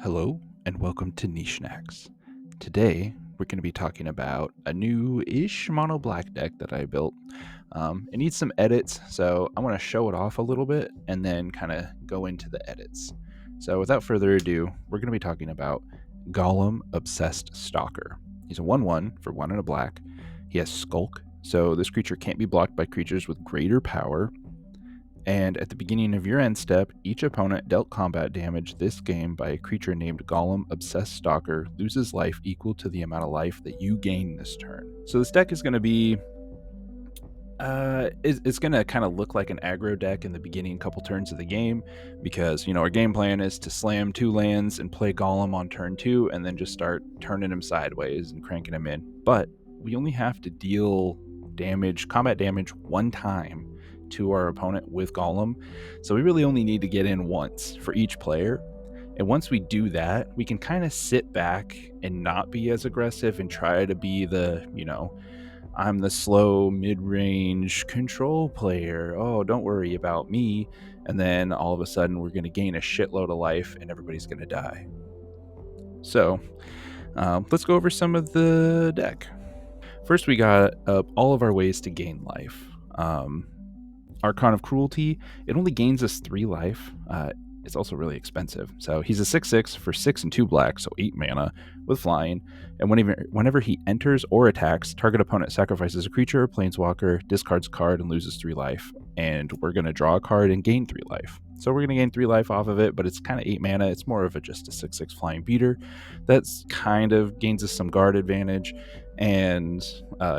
Hello and welcome to Niche Snacks. Today we're going to be talking about a new-ish mono black deck that I built. It needs some edits, so I want to show it off a little bit and then kind of go into the edits. So without further ado, we're going to be talking about Gollum Obsessed Stalker. He's a 1/1 for 1 and a black. He has Skulk, so this creature can't be blocked by creatures with greater power. And at the beginning of your end step, each opponent dealt combat damage this game by a creature named Gollum Obsessed Stalker loses life equal to the amount of life that you gain this turn. So this deck is going to be it's going to kind of look like an aggro deck in the beginning couple turns of the game because, our game plan is to slam 2 lands and play Gollum on turn 2 and then just start turning him sideways and cranking him in. But we only have to deal combat damage 1 time to our opponent with Gollum. So we really only need to get in once for each player. And once we do that, we can kind of sit back and not be as aggressive and try to be the, I'm the slow mid-range control player. Oh, don't worry about me. And then all of a sudden we're going to gain a shitload of life and everybody's going to die. So let's go over some of the deck. First, we got all of our ways to gain life. Archon of Cruelty, it only gains us 3 life. It's also really expensive. So he's a 6/6 for 6 and 2 black, so 8 mana with flying. And whenever he enters or attacks, target opponent sacrifices a creature or planeswalker, discards a card, and loses 3 life. And we're going to draw a card and gain 3 life. So we're going to gain 3 life off of it, but it's kind of 8 mana. It's more of just a 6/6 flying beater. That's kind of gains us some guard advantage and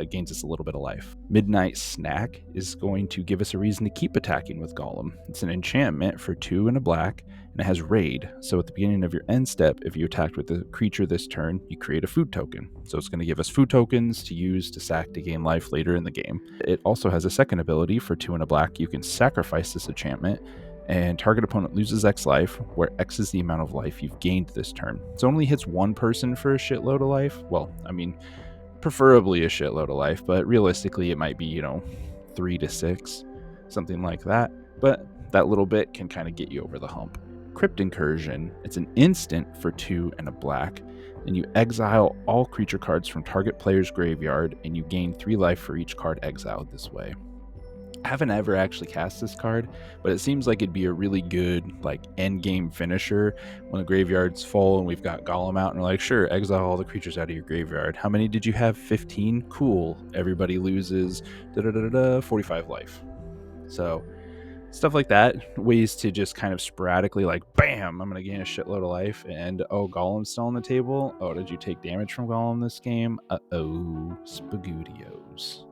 gains us a little bit of life. Midnight Snack is going to give us a reason to keep attacking with Gollum. It's an enchantment for 2 and a black, and it has Raid. So at the beginning of your end step, if you attacked with a creature this turn, you create a food token. So it's going to give us food tokens to use to sack to gain life later in the game. It also has a second ability for 2 and a black. You can sacrifice this enchantment, and target opponent loses X life, where X is the amount of life you've gained this turn. So it only hits one person for a shitload of life. Well, preferably a shitload of life, but realistically it might be 3 to 6, something like that. But that little bit can kind of get you over the hump. Crypt Incursion, it's an instant for 2 and a black, and you exile all creature cards from target player's graveyard, and you gain 3 life for each card exiled this way. I haven't ever actually cast this card, but it seems like it'd be a really good end game finisher when the graveyard's full and we've got Gollum out and we're like, sure, exile all the creatures out of your graveyard. How many did you have? 15? Cool. Everybody loses 45 life. So stuff like that, ways to just kind of sporadically bam, I'm gonna gain a shitload of life, and oh, Gollum's still on the table. Oh, did you take damage from Gollum this game? Spagootios.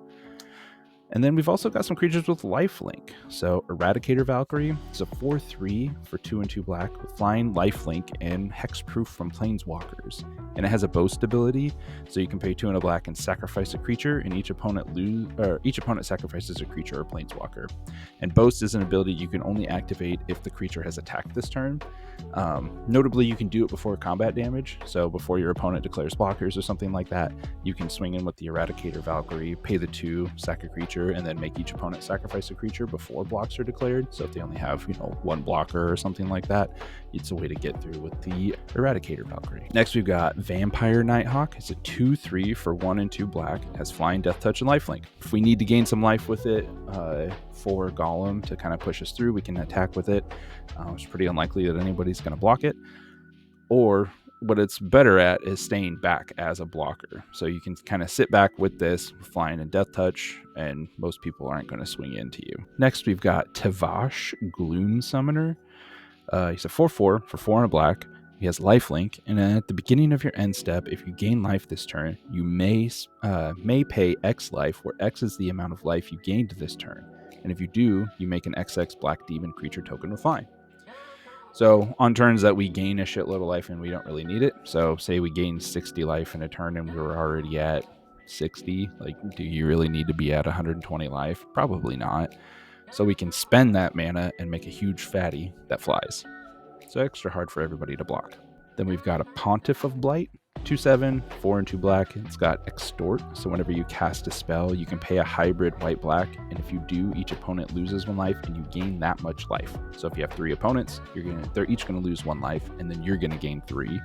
And then we've also got some creatures with lifelink. So Eradicator Valkyrie is a 4/3 for 2 and 2 black with flying, lifelink, and hexproof from planeswalkers. And it has a boast ability, so you can pay 2 and a black and sacrifice a creature, and each opponent sacrifices a creature or planeswalker. And boast is an ability you can only activate if the creature has attacked this turn. Notably, you can do it before combat damage, so before your opponent declares blockers or something like that, you can swing in with the Eradicator Valkyrie, pay the 2, sack a creature, and then make each opponent sacrifice a creature before blocks are declared. So if they only have 1 blocker or something like that, it's a way to get through with the Eradicator Valkyrie. Next, we've got Vampire Nighthawk. It's a 2/3 for 1 and 2 black. It has flying, death touch, and lifelink. If we need to gain some life with it for Gollum to kind of push us through, we can attack with it. It's pretty unlikely that anybody's going to block it. Or what it's better at is staying back as a blocker. So you can kind of sit back with this, flying and death touch, and most people aren't going to swing into you. Next, we've got Tavash, Gloom Summoner. He's a 4/4 for 4 and a black. He has lifelink, and at the beginning of your end step, if you gain life this turn, you may pay X life, where X is the amount of life you gained this turn. And if you do, you make an XX black demon creature token with flying. So on turns that we gain a shitload of life and we don't really need it, so say we gain 60 life in a turn and we were already at 60, do you really need to be at 120 life? Probably not. So we can spend that mana and make a huge fatty that flies. So extra hard for everybody to block. Then we've got a Pontiff of Blight, 2/7, 4 and 2 black. It's got Extort, so whenever you cast a spell, you can pay a hybrid white-black, and if you do, each opponent loses 1 life, and you gain that much life. So if you have 3 opponents, they're each going to lose 1 life, and then you're going to gain 3.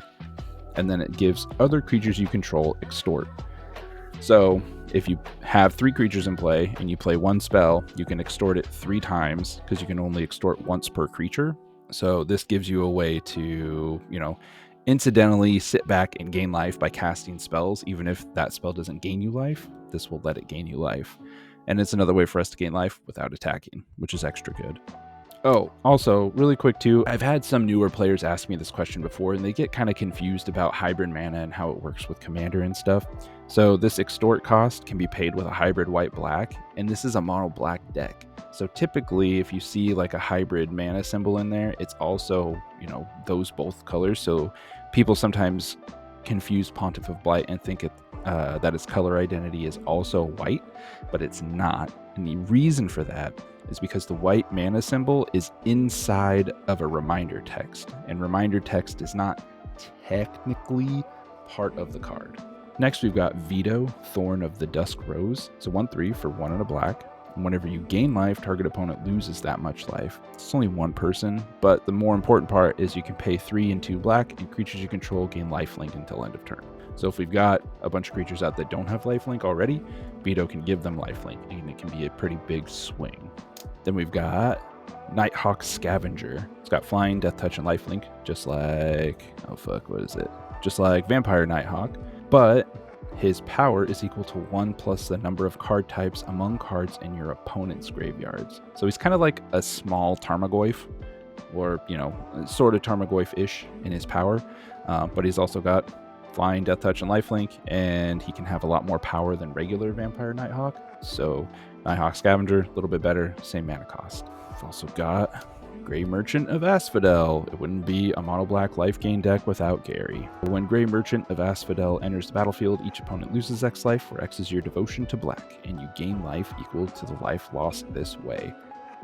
And then it gives other creatures you control Extort. So if you have 3 creatures in play, and you play 1 spell, you can extort it 3 times, because you can only extort once per creature. So this gives you a way to, incidentally sit back and gain life by casting spells. Even if that spell doesn't gain you life, this will let it gain you life. And it's another way for us to gain life without attacking, which is extra good. Oh, also, really quick too, I've had some newer players ask me this question before, and they get kind of confused about hybrid mana and how it works with Commander and stuff. So this extort cost can be paid with a hybrid white-black, and this is a mono black deck. So typically, if you see like a hybrid mana symbol in there, it's also, those both colors. So people sometimes confuse Pontiff of Blight and think that its color identity is also white, but it's not. And the reason for that is because the white mana symbol is inside of a reminder text, and reminder text is not technically part of the card. Next, we've got Veto, Thorn of the Dusk Rose. It's a 1/3 for 1 and a black. And whenever you gain life, target opponent loses that much life. It's only 1 person, but the more important part is you can pay 3 and 2 black, and creatures you control gain lifelink until end of turn. So if we've got a bunch of creatures out that don't have lifelink already, Veto can give them lifelink, and it can be a pretty big swing. Then we've got Nighthawk Scavenger. It's got flying, death touch, and lifelink, just like, just like Vampire Nighthawk, but his power is equal to 1 plus the number of card types among cards in your opponent's graveyards. So he's kind of like a small Tarmogoyf, or, sort of Tarmogoyf-ish in his power, but he's also got flying, death touch, and lifelink, and he can have a lot more power than regular Vampire Nighthawk. So Nighthawk Scavenger, a little bit better, same mana cost. We've also got Grey Merchant of Asphodel. It wouldn't be a mono-black life gain deck without Gary. When Grey Merchant of Asphodel enters the battlefield, each opponent loses X life, where X is your devotion to black, and you gain life equal to the life lost this way.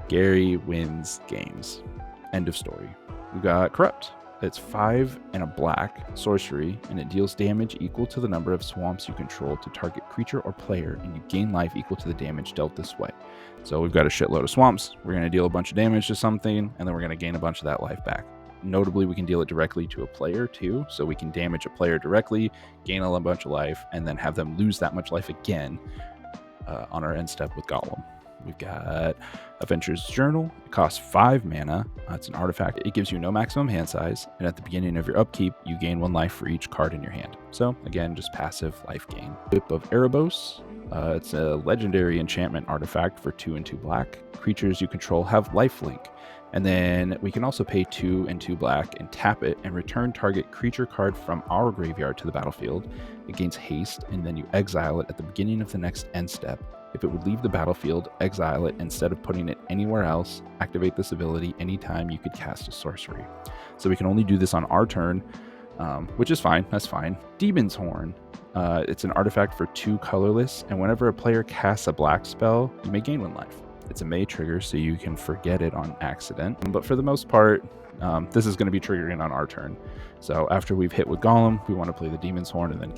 Gary wins games. End of story. We got Corrupt. It's 5 and a black sorcery, and it deals damage equal to the number of swamps you control to target creature or player, and you gain life equal to the damage dealt this way. So we've got a shitload of swamps. We're going to deal a bunch of damage to something, and then we're going to gain a bunch of that life back. Notably, we can deal it directly to a player too, so we can damage a player directly, gain a bunch of life, and then have them lose that much life again on our end step with Gollum. We've got Adventurer's Journal. It costs 5 mana. It's an artifact. It gives you no maximum hand size, and at the beginning of your upkeep, you gain 1 life for each card in your hand. So again, just passive life gain. Whip of Erebos. It's a legendary enchantment artifact for 2 and 2 black. Creatures you control have lifelink. And then we can also pay 2 and 2 black and tap it and return target creature card from our graveyard to the battlefield. It gains haste, and then you exile it at the beginning of the next end step. If it would leave the battlefield, exile it instead of putting it anywhere else. Activate this ability anytime you could cast a sorcery. So we can only do this on our turn, which is fine. That's fine. Demon's Horn. It's an artifact for 2 colorless, and whenever a player casts a black spell, you may gain 1 life. It's a May trigger, so you can forget it on accident. But for the most part, this is going to be triggering on our turn. So after we've hit with Gollum, we want to play the Demon's Horn and then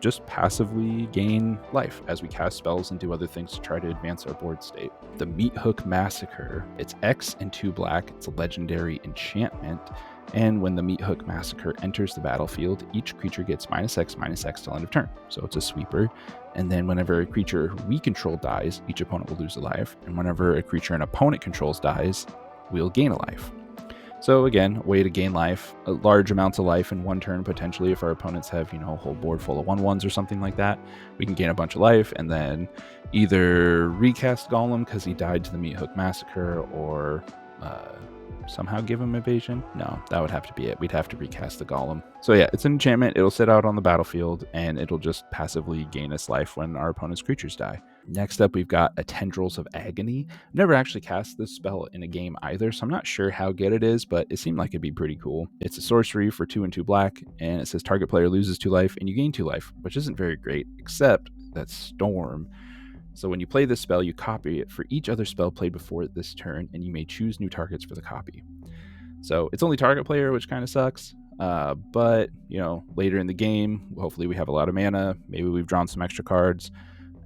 just passively gain life as we cast spells and do other things to try to advance our board state. The Meat Hook Massacre. It's X and 2 black. It's a legendary enchantment. And when the Meat Hook Massacre enters the battlefield, each creature gets -X till end of turn. So it's a sweeper. And then whenever a creature we control dies, each opponent will lose a life. And whenever a creature an opponent controls dies, we'll gain a life. So again, a way to gain life, large amounts of life in 1 turn, potentially if our opponents have, a whole board full of 1/1s or something like that. We can gain a bunch of life and then either recast Gollum because he died to the Meat Hook Massacre, or somehow give him evasion. No, that would have to be it. We'd have to recast the Gollum. So yeah, it's an enchantment. It'll sit out on the battlefield, and it'll just passively gain us life when our opponent's creatures die. Next up, we've got a Tendrils of Agony. I've never actually cast this spell in a game either, so I'm not sure how good it is, but it seemed like it'd be pretty cool. It's a sorcery for 2 and 2 black, and it says target player loses 2 life, and you gain 2 life, which isn't very great, except that Storm. So when you play this spell, you copy it for each other spell played before this turn, and you may choose new targets for the copy. So it's only target player, which kind of sucks. But, later in the game, hopefully we have a lot of mana. Maybe we've drawn some extra cards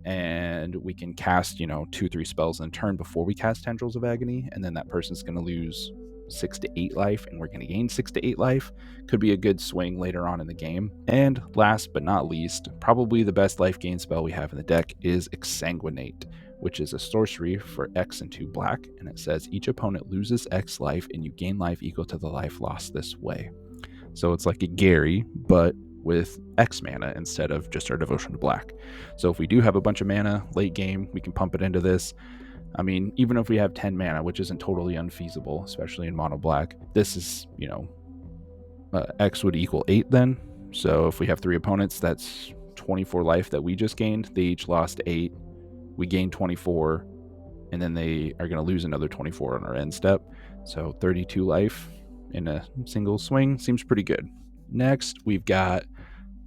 and we can cast, 2-3 spells in a turn before we cast Tendrils of Agony. And then that person's going to lose 6 to 8 life and we're going to gain 6 to 8 life. Could be a good swing later on in the game. And last but not least, probably the best life gain spell we have in the deck is Exsanguinate, which is a sorcery for X and 2 black. And it says each opponent loses X life and you gain life equal to the life lost this way. So it's like a Gary, but with X mana instead of just our Devotion to Black. So if we do have a bunch of mana late game, we can pump it into this. I mean, even if we have 10 mana, which isn't totally unfeasible, especially in mono black, this is, X would equal 8 then. So if we have 3 opponents, that's 24 life that we just gained. They each lost 8. We gained 24, and then they are going to lose another 24 on our end step. So 32 life in a single swing seems pretty good. Next, we've got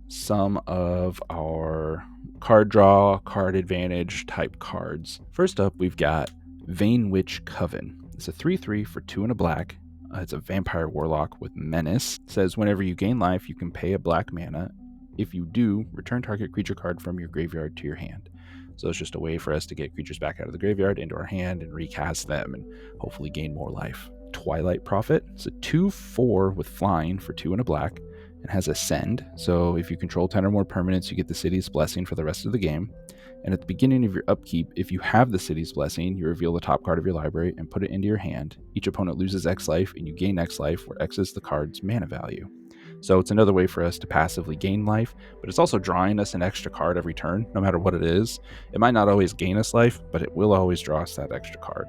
some of our card draw, card advantage type cards. First up, we've got Vane Witch Coven. It's a 3/3 for 2 and a black. It's a vampire warlock with menace. It says whenever you gain life, you can pay a black mana. If you do, return target creature card from your graveyard to your hand. So it's just a way for us to get creatures back out of the graveyard into our hand and recast them and hopefully gain more life. Twilight Prophet. It's a 2/4 with flying for 2 and a black. It has Ascend, so if you control 10 or more permanents, you get the City's Blessing for the rest of the game. And at the beginning of your upkeep, if you have the City's Blessing, you reveal the top card of your library and put it into your hand. Each opponent loses X life, and you gain X life, where X is the card's mana value. So it's another way for us to passively gain life, but it's also drawing us an extra card every turn, no matter what it is. It might not always gain us life, but it will always draw us that extra card.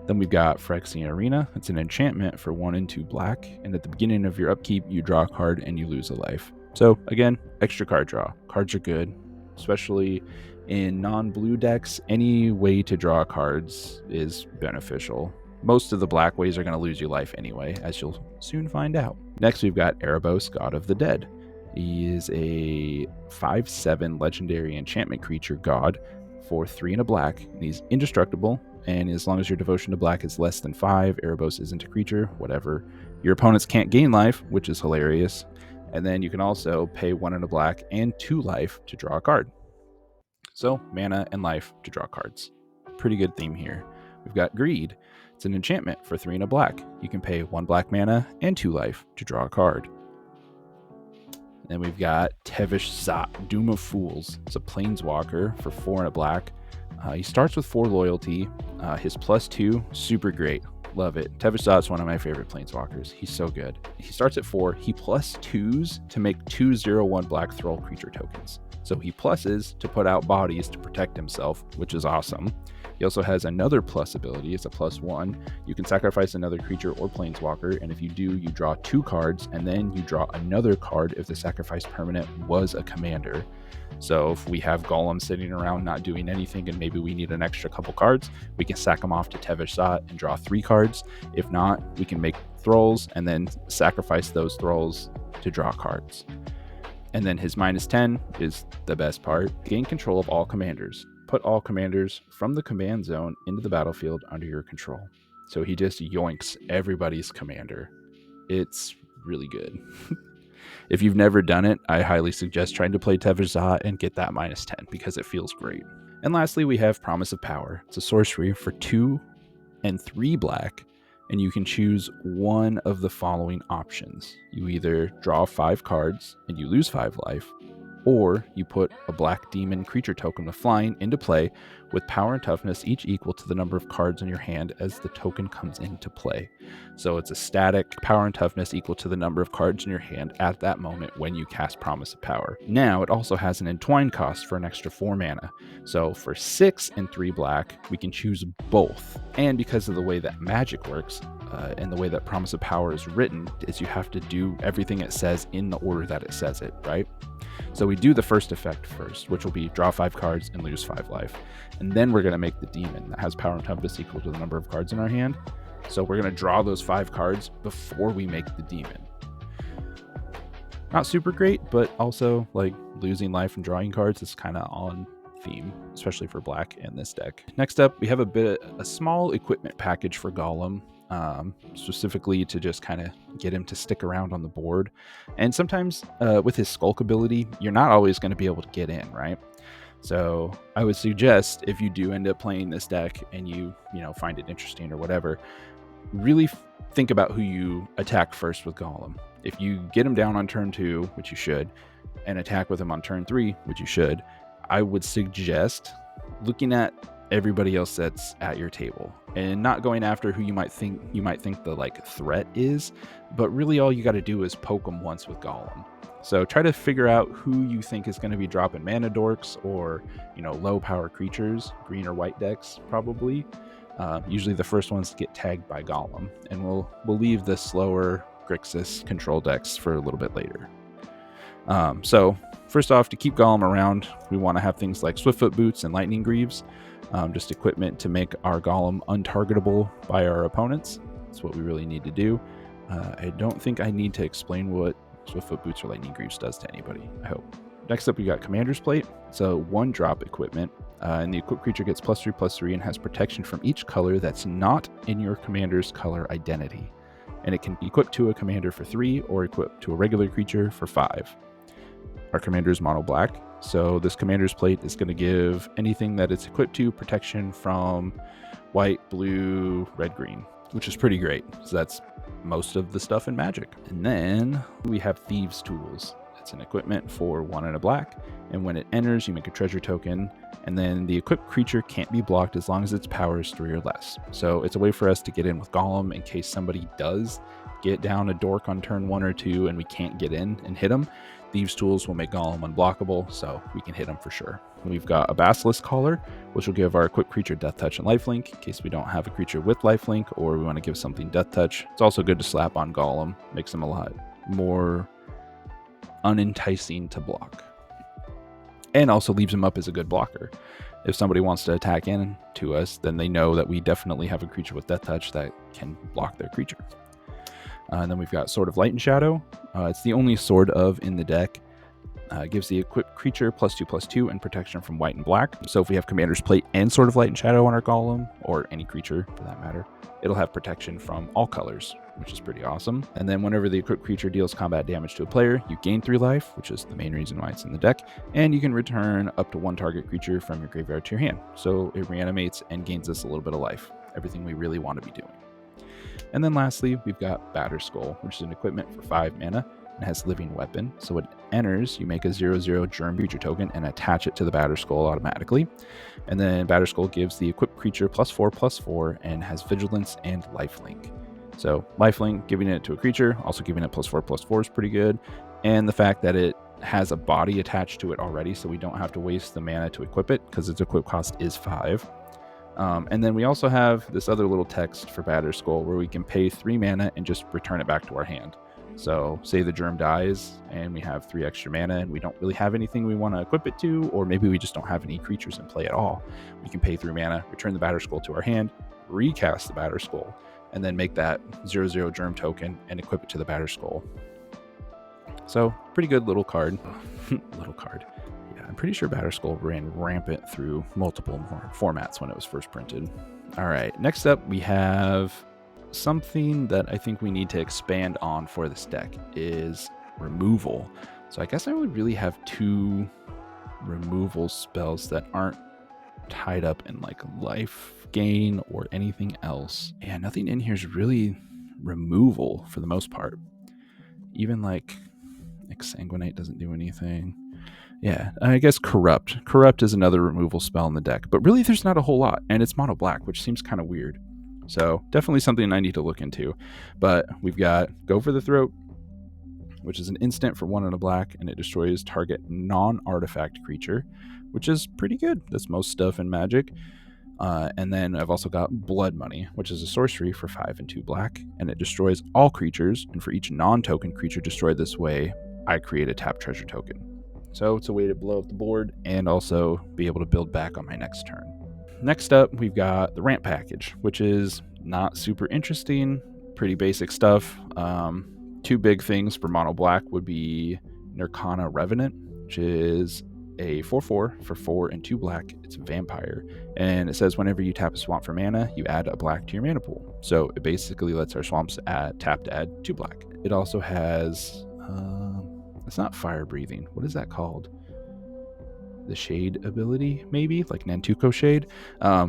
Then we've got Phyrexian Arena. It's an enchantment for 1 and 2 black, and at the beginning of your upkeep, you draw a card and you lose a life. So again, extra card draw. Cards are good, especially in non-blue decks. Any way to draw cards is beneficial. Most of the black ways are going to lose you life anyway, as you'll soon find out. Next, we've got Erebos, God of the Dead. He is a 5/7 legendary enchantment creature god for 3 and a black, and he's indestructible. And as long as your devotion to black is less than 5, Erebos isn't a creature, whatever. Your opponents can't gain life, which is hilarious. And then you can also pay 1 and a black and 2 life to draw a card. So mana and life to draw cards. Pretty good theme here. We've got Greed. It's an enchantment for 3 and a black. You can pay 1 black mana and 2 life to draw a card. Then we've got Tevish Zot, Doom of Fools. It's a planeswalker for 4 and a black. He starts with 4 loyalty. His +2, super great. Love it. Tevish Zot's one of my favorite planeswalkers. He's so good. He starts at 4. He +2s to make 2/0/1 black Thrall creature tokens. So he pluses to put out bodies to protect himself, which is awesome. He also has another plus ability. It's a +1. You can sacrifice another creature or planeswalker, and if you do, you draw 2 cards, and then you draw another card if the sacrificed permanent was a commander. So if we have Gollum sitting around not doing anything and maybe we need an extra couple cards, we can sack him off to Tevish Zot and draw 3 cards. If not, we can make Thralls and then sacrifice those Thralls to draw cards. And then his -10 is the best part. Gain control of all commanders. Put all commanders from the command zone into the battlefield under your control. So he just yoinks everybody's commander. It's really good. If you've never done it, I highly suggest trying to play Tevish Zot and get that -10 because it feels great. And lastly, we have Promise of Power. It's a sorcery for 2 and 3 black, and you can choose one of the following options. You either draw 5 cards and you lose 5 life, or you put a black demon creature token with flying into play with power and toughness each equal to the number of cards in your hand as the token comes into play. So it's a static power and toughness equal to the number of cards in your hand at that moment when you cast Promise of Power. Now it also has an entwine cost for an extra 4 mana. So for 6 and 3 black, we can choose both. And because of the way that magic works, and the way that Promise of Power is written, is you have to do everything it says in the order that it says it, right? So we do the first effect first, which will be draw 5 cards and lose 5 life. And then we're going to make the demon that has power and toughness equal to the number of cards in our hand. So we're going to draw those 5 cards before we make the demon. Not super great, but also like losing life and drawing cards is kind of on theme, especially for black in this deck. Next up, we have a small equipment package for Gollum. specifically to just kind of get him to stick around on the board. And sometimes with his Skulk ability, you're not always going to be able to get in, right? So I would suggest, if you do end up playing this deck and you find it interesting or whatever, really think about who you attack first with Gollum. If you get him down on turn 2, which you should, and attack with him on turn 3, which you should, I would suggest looking at everybody else that's at your table and not going after who you might think the like threat is, but really all you got to do is poke them once with Gollum. So try to figure out who you think is going to be dropping mana dorks or low power creatures, green or white decks probably. Usually the first ones get tagged by Gollum, and we'll leave the slower Grixis control decks for a little bit later. So first off, to keep Gollum around, we want to have things like Swiftfoot Boots and Lightning Greaves, just equipment to make our Gollum untargetable by our opponents. That's what we really need to do. I don't think I need to explain what Swiftfoot Boots or Lightning Greaves does to anybody, I hope. Next up, we got Commander's Plate. It's a 1-drop equipment, and the equipped creature gets +3/+3 and has protection from each color that's not in your commander's color identity. And it can be equipped to a commander for 3 or equipped to a regular creature for 5. Our commander is mono black, so this Commander's Plate is going to give anything that it's equipped to protection from white, blue, red, green, which is pretty great. So that's most of the stuff in Magic. And then we have Thieves' Tools. It's an equipment for 1 and a black, and when it enters, you make a treasure token, and then the equipped creature can't be blocked as long as its power is 3 or less. So it's a way for us to get in with Gollum in case somebody does get down a dork on turn 1 or 2 and we can't get in and hit them. Thieves' Tools will make Gollum unblockable, so we can hit him for sure. We've got a Basilisk Collar, which will give our equipped creature Death Touch and Lifelink, in case we don't have a creature with Lifelink or we want to give something Death Touch. It's also good to slap on Gollum, makes him a lot more unenticing to block. And also leaves him up as a good blocker. If somebody wants to attack in to us, then they know that we definitely have a creature with Death Touch that can block their creature. And then we've got Sword of Light and Shadow. It's the only Sword of in the deck. It gives the equipped creature +2/+2 and protection from white and black. So if we have Commander's Plate and Sword of Light and Shadow on our Gollum, or any creature for that matter, it'll have protection from all colors, which is pretty awesome. And then whenever the equipped creature deals combat damage to a player, you gain 3 life, which is the main reason why it's in the deck, and you can return up to 1 target creature from your graveyard to your hand. So it reanimates and gains us a little bit of life. Everything we really want to be doing. And then lastly, we've got Batterskull, which is an equipment for 5 mana and has Living Weapon. So when it enters, you make a 0/0 Germ creature token and attach it to the Batterskull automatically. And then Batterskull gives the equipped creature +4/+4 and has Vigilance and Lifelink. So Lifelink, giving it to a creature, also giving it +4/+4 is pretty good. And the fact that it has a body attached to it already, so we don't have to waste the mana to equip it because its equip cost is 5. And then we also have this other little text for Batterskull where we can pay 3 mana and just return it back to our hand. So say the Germ dies and we have 3 extra mana and we don't really have anything we want to equip it to, or maybe we just don't have any creatures in play at all. We can pay 3 mana, return the Batterskull to our hand, recast the Batterskull, and then make that 0/0 Germ token and equip it to the Batterskull. So pretty good little card. Little card. I'm pretty sure Batterskull ran rampant through multiple formats when it was first printed. All right, next up we have something that I think we need to expand on for this deck is removal. So I guess I would really have 2 removal spells that aren't tied up in like life gain or anything else. Yeah, nothing in here is really removal for the most part. Even like Exsanguinate doesn't do anything. Yeah, I guess Corrupt. Corrupt is another removal spell in the deck, but really there's not a whole lot, and it's mono black, which seems kind of weird. So definitely something I need to look into. But we've got Go for the Throat, which is an instant for 1 and a black, and it destroys target non-artifact creature, which is pretty good. That's most stuff in Magic. And then I've also got Blood Money, which is a sorcery for 5 and 2 black, and it destroys all creatures, and for each non-token creature destroyed this way, I create a tap treasure token. So it's a way to blow up the board and also be able to build back on my next turn. Next up, we've got the Ramp Package, which is not super interesting, pretty basic stuff. 2 big things for mono black would be Nirkana Revenant, which is a 4/4 for 4 and 2 black. It's a vampire, and it says whenever you tap a swamp for mana, you add a black to your mana pool. So it basically lets our swamps tap to add 2 black. It also has, it's not fire breathing. What is that called? The shade ability, maybe? Like Nantuko shade? I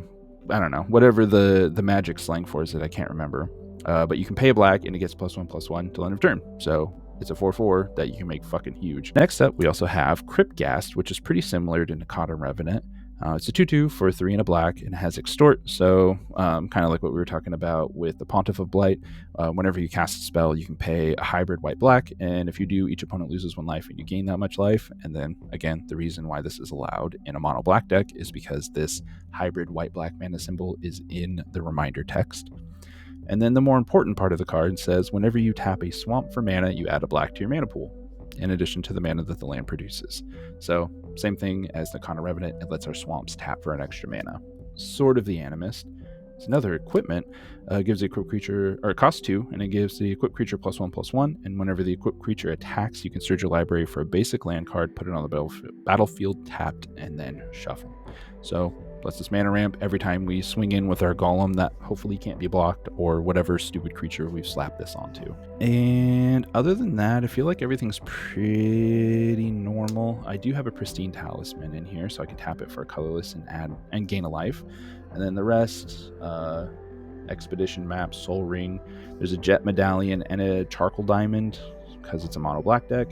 don't know. Whatever the magic slang for is that I can't remember. But you can pay a black and it gets +1/+1 till end of turn. So it's a 4/4 that you can make fucking huge. Next up, we also have Cryptghast, which is pretty similar to Nakata Revenant. It's a 2/2 for 3 and a black, and it has Extort. So kind of like what we were talking about with the Pontiff of Blight. Whenever you cast a spell, you can pay a hybrid white-black, and if you do, each opponent loses 1 life and you gain that much life. And then again, the reason why this is allowed in a mono black deck is because this hybrid white-black mana symbol is in the reminder text. And then the more important part of the card says whenever you tap a swamp for mana, you add a black to your mana pool, in addition to the mana that the land produces. So same thing as the Nakata Revenant, it lets our swamps tap for an extra mana. Sword of the Animist. It's another equipment, gives the equipped creature, or it costs 2, and it gives the equipped creature +1/+1, and whenever the equipped creature attacks, you can search your library for a basic land card, put it on the battlefield tapped, and then shuffle. So lets us mana ramp every time we swing in with our Gollum that hopefully can't be blocked, or whatever stupid creature we've slapped this onto. And other than that, I feel like everything's pretty normal. I do have a Pristine Talisman in here, so I can tap it for a colorless and gain a life. And then the rest, Expedition Map, Soul Ring. There's a Jet Medallion and a Charcoal Diamond because it's a mono black deck.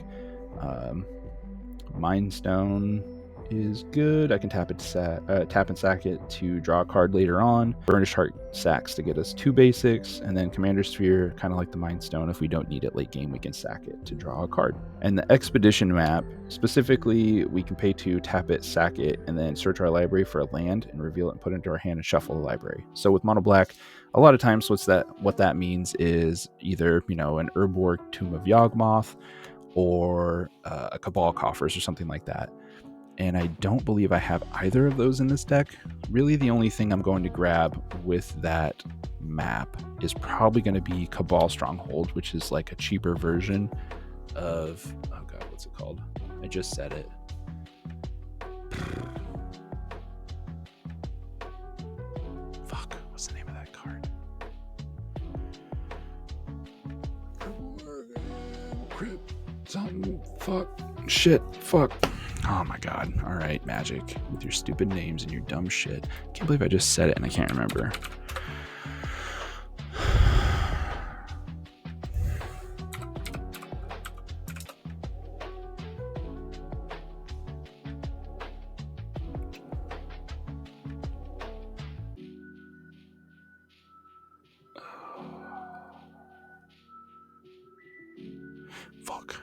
Mind Stone is good. I can tap and sack it to draw a card later on. Burnished Heart sacks to get us 2 basics, and then Commander Sphere, kind of like the Mind Stone, if we don't need it late game, we can sack it to draw a card. And the Expedition Map, specifically, we can pay 2, tap it, sack it, and then search our library for a land and reveal it and put it into our hand and shuffle the library. So with mono black, a lot of times what that means is either, an Urborg Tomb of Yawgmoth or a Cabal Coffers or something like that. And I don't believe I have either of those in this deck. Really, the only thing I'm going to grab with that map is probably going to be Cabal Stronghold, which is like a cheaper version of, oh god, what's it called? I just said it. Fuck, what's the name of that card? Something, fuck, shit, fuck. Oh my god. All right, Magic, with your stupid names and your dumb shit. Can't believe I just said it and I can't remember. Fuck.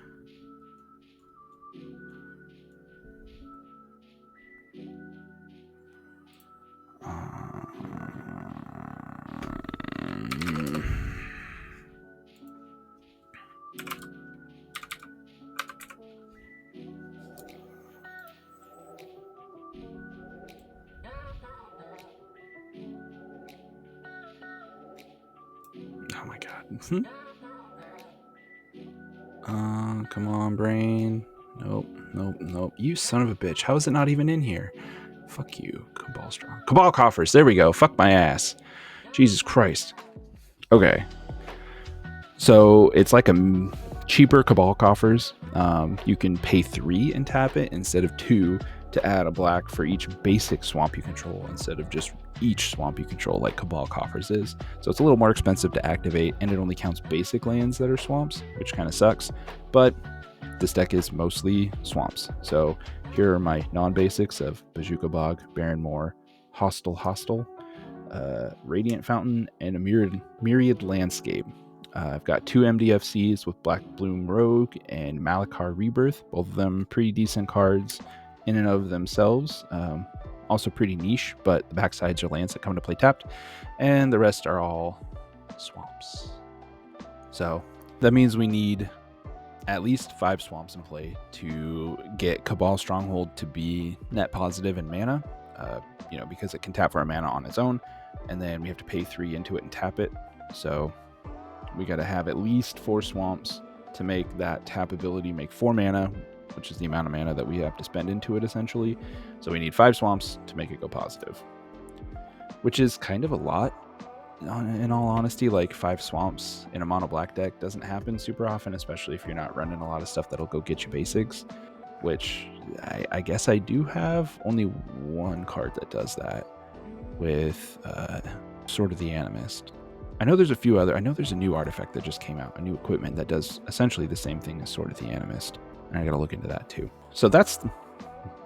Oh my god. Come on, brain. Nope. You son of a bitch. How is it not even in here? Fuck you. Cabal Coffers. There we go. Fuck my ass. Jesus Christ. Okay. So it's like a cheaper Cabal Coffers. You can pay 3 and tap it instead of 2 to add a black for each basic swamp you control instead of just each swamp you control like Cabal Coffers is. So it's a little more expensive to activate, and it only counts basic lands that are swamps, which kind of sucks. But this deck is mostly swamps. So here are my non-basics of Bojuka Bog, Barren Moor, Hostile, Radiant Fountain, and a Myriad Landscape. I've got 2 MDFCs with Black Bloom Rogue and Malakar Rebirth, both of them pretty decent cards in and of themselves. Also pretty niche, but the backsides are lands that come into play tapped, and the rest are all swamps. So that means we need at least 5 swamps in play to get Cabal Stronghold to be net positive in mana, because it can tap for a mana on its own, and then we have to pay 3 into it and tap it. So we got to have at least 4 swamps to make that tap ability make 4 mana, which is the amount of mana that we have to spend into it essentially. So we need 5 swamps to make it go positive, which is kind of a lot. in all honesty, like 5 swamps in a mono black deck doesn't happen super often, especially if you're not running a lot of stuff that'll go get you basics, which I guess I do have only one card that does that with Sword of the Animist. I know there's a new artifact that just came out, a new equipment that does essentially the same thing as Sword of the Animist, and I gotta look into that too. So that's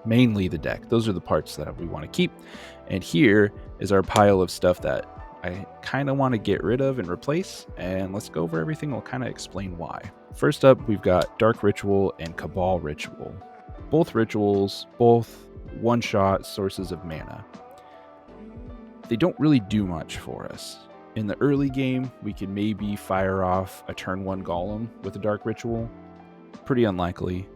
mainly the deck. Those are the parts that we want to keep. And here is our pile of stuff that I kind of want to get rid of and replace. And let's go over everything. I'll kind of explain why. First up, we've got Dark Ritual and Cabal Ritual. Both rituals, both one-shot sources of mana. They don't really do much for us. In the early game, we can maybe fire off a turn 1 Gollum with a Dark Ritual. Pretty unlikely.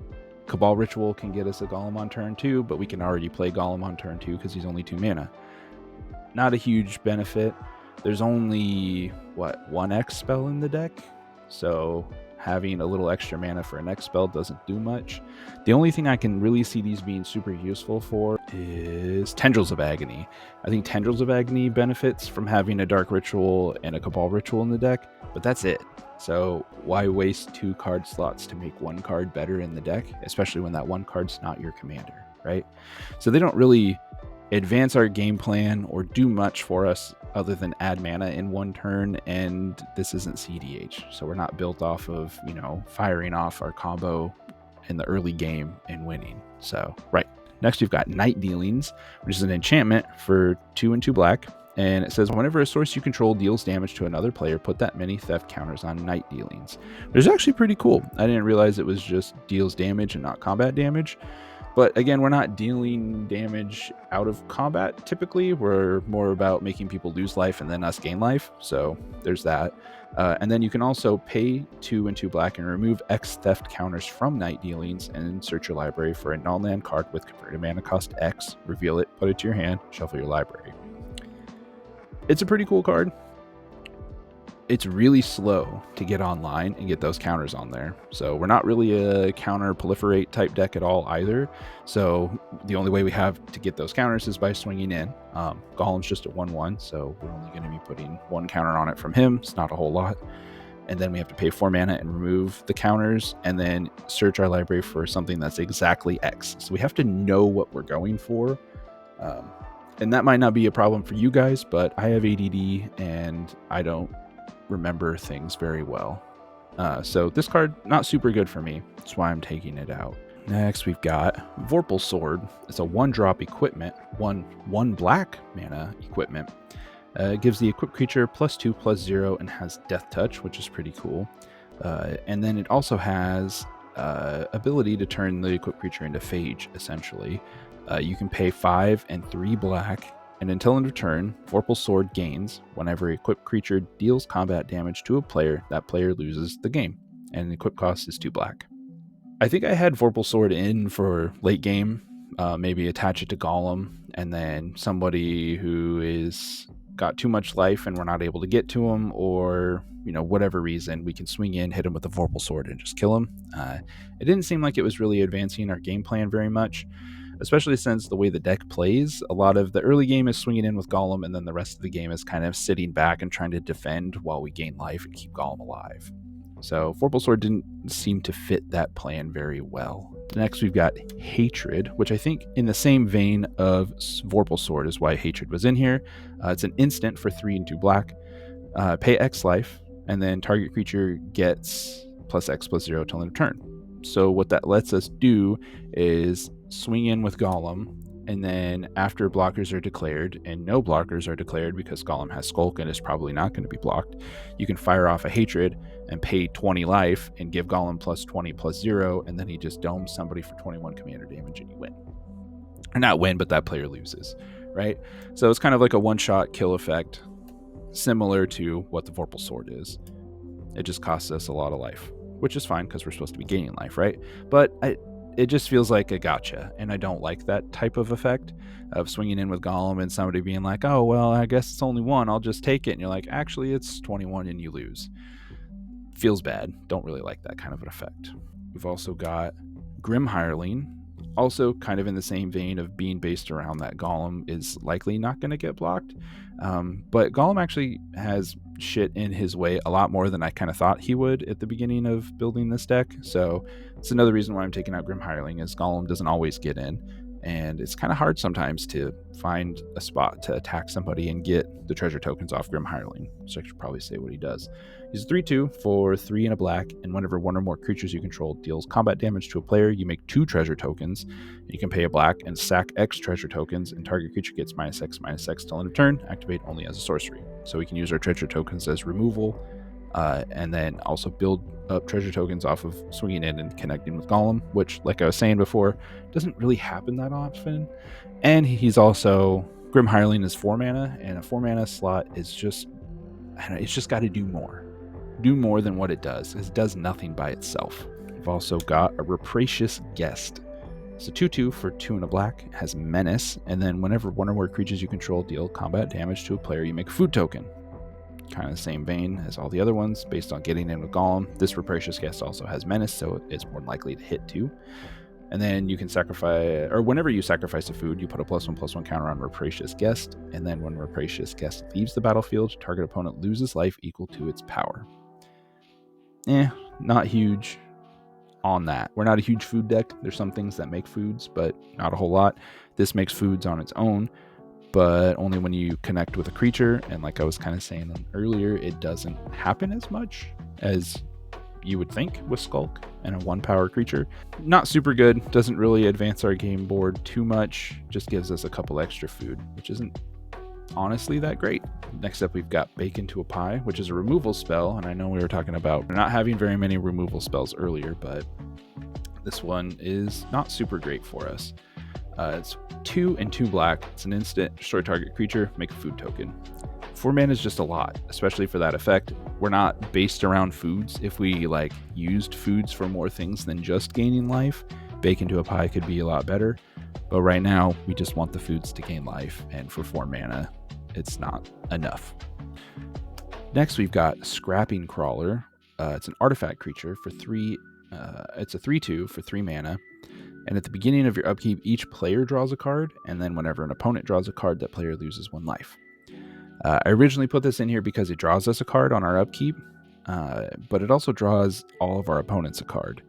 Cabal Ritual can get us a Gollum on turn 2, but we can already play Gollum on turn 2 because he's only 2 mana. Not a huge benefit. There's only, one X spell in the deck? So having a little extra mana for an X spell doesn't do much. The only thing I can really see these being super useful for is Tendrils of Agony. I think Tendrils of Agony benefits from having a Dark Ritual and a Cabal Ritual in the deck, but that's it. So why waste 2 card slots to make 1 card better in the deck, especially when that 1 card's not your commander, right? So they don't really advance our game plan or do much for us other than add mana in 1 turn, and this isn't CDH, so we're not built off of, firing off our combo in the early game and winning. So, right. Next, we've got Night Dealings, which is an enchantment for 2 and 2 black. And it says, whenever a source you control deals damage to another player, put that many theft counters on Night Dealings. Which is actually pretty cool. I didn't realize it was just deals damage and not combat damage. But again, we're not dealing damage out of combat typically. We're more about making people lose life and then us gain life. So there's that. And then you can also pay 2 and 2 black and remove X theft counters from Night Dealings and search your library for a non-land card with converted mana cost X, reveal it, put it to your hand, shuffle your library. It's a pretty cool card. It's really slow to get online and get those counters on there. So we're not really a counter proliferate type deck at all either. So the only way we have to get those counters is by swinging in. Gollum's just at 1/1, so we're only going to be putting 1 counter on it from him. It's not a whole lot. And then we have to pay 4 mana and remove the counters and then search our library for something that's exactly X. So we have to know what we're going for. And that might not be a problem for you guys, but I have ADD and I don't remember things very well. So this card, not super good for me. That's why I'm taking it out. Next, we've got Vorpal Sword. It's a 1-drop equipment, one black mana equipment. It gives the equipped creature +2/+0 and has Death Touch, which is pretty cool. And then it also has ability to turn the equipped creature into Phage, essentially. You can pay 5 and 3 black, and until end of turn, Vorpal Sword gains. Whenever an equipped creature deals combat damage to a player, that player loses the game, and the equip cost is 2 black. I think I had Vorpal Sword in for late game, maybe attach it to Gollum, and then somebody who is got too much life and we're not able to get to him, or whatever reason, we can swing in, hit him with the Vorpal Sword, and just kill him. It didn't seem like it was really advancing our game plan very much, especially since the way the deck plays. A lot of the early game is swinging in with Gollum, and then the rest of the game is kind of sitting back and trying to defend while we gain life and keep Gollum alive. So Vorpal Sword didn't seem to fit that plan very well. Next, we've got Hatred, which I think in the same vein of Vorpal Sword is why Hatred was in here. It's an instant for 3 and 2 black. Pay X life, and then target creature gets +X/+0 till end of turn. So what that lets us do is swing in with Gollum, and then after blockers are declared, and no blockers are declared because Gollum has Skulk and is probably not going to be blocked, you can fire off a Hatred and pay 20 life and give Gollum +20/+0, and then he just domes somebody for 21 commander damage and you win. Or not win, but that player loses, right? So it's kind of like a one-shot kill effect, similar to what the Vorpal Sword is. It just costs us a lot of life, which is fine because we're supposed to be gaining life, right? But it just feels like a gotcha, and I don't like that type of effect of swinging in with Gollum and somebody being like, oh, well, I guess it's only 1, I'll just take it, and you're like, actually, it's 21 and you lose. Feels bad. Don't really like that kind of an effect. We've also got Grim Hireling. Also, kind of in the same vein of being based around that Gollum is likely not going to get blocked. But Gollum actually has shit in his way a lot more than I kind of thought he would at the beginning of building this deck. So it's another reason why I'm taking out Grim Hireling, is Gollum doesn't always get in. And it's kind of hard sometimes to find a spot to attack somebody and get the treasure tokens off Grim Hireling. So I should probably say what he does. He's a 3/2 for 3 and a black, and whenever one or more creatures you control deals combat damage to a player, you make 2 treasure tokens. You can pay a black and sack X treasure tokens, and target creature gets -X/-X till end of turn, activate only as a sorcery. So we can use our treasure tokens as removal, and then also build up treasure tokens off of swinging in and connecting with Gollum, which, like I was saying before, doesn't really happen that often. And he's also, Grim Hireling is 4 mana, and a 4 mana slot is just, I don't know, it's just got to do more than what it does. It does nothing by itself. We've also got a Rapacious Guest. It's a 2/2 for 2 and a black. It has Menace, and then whenever one or more creatures you control deal combat damage to a player, you make a food token. Kind of the same vein as all the other ones, based on getting in with Gollum. This Rapacious Guest also has Menace, so it's more likely to hit too. And then you can sacrifice, or whenever you sacrifice a food, you put a +1/+1 counter on Rapacious Guest, and then when Rapacious Guest leaves the battlefield, target opponent loses life equal to its power. Not huge on that. We're not a huge food deck. There's some things that make foods, but not a whole lot. This makes foods on its own, but only when you connect with a creature, and like I was kind of saying earlier, it doesn't happen as much as you would think with Skulk and a 1-power creature. Not super good, doesn't really advance our game board too much, just gives us a couple extra food, which isn't honestly that great. Next up, we've got Bake into a Pie, which is a removal spell, and I know we were talking about not having very many removal spells earlier, but this one is not super great for us. It's 2 and 2 black. It's an instant, destroy target creature, make a food token. 4 mana is just a lot, especially for that effect. We're not based around foods. If we used foods for more things than just gaining life, Bake into a Pie could be a lot better. But right now, we just want the foods to gain life, and for 4 mana, it's not enough. Next, we've got Scrapping Crawler. It's an artifact creature for 3. It's a 3/2 for 3 mana. And at the beginning of your upkeep, each player draws a card, and then whenever an opponent draws a card, that player loses 1 life. I originally put this in here because it draws us a card on our upkeep, but it also draws all of our opponents a card,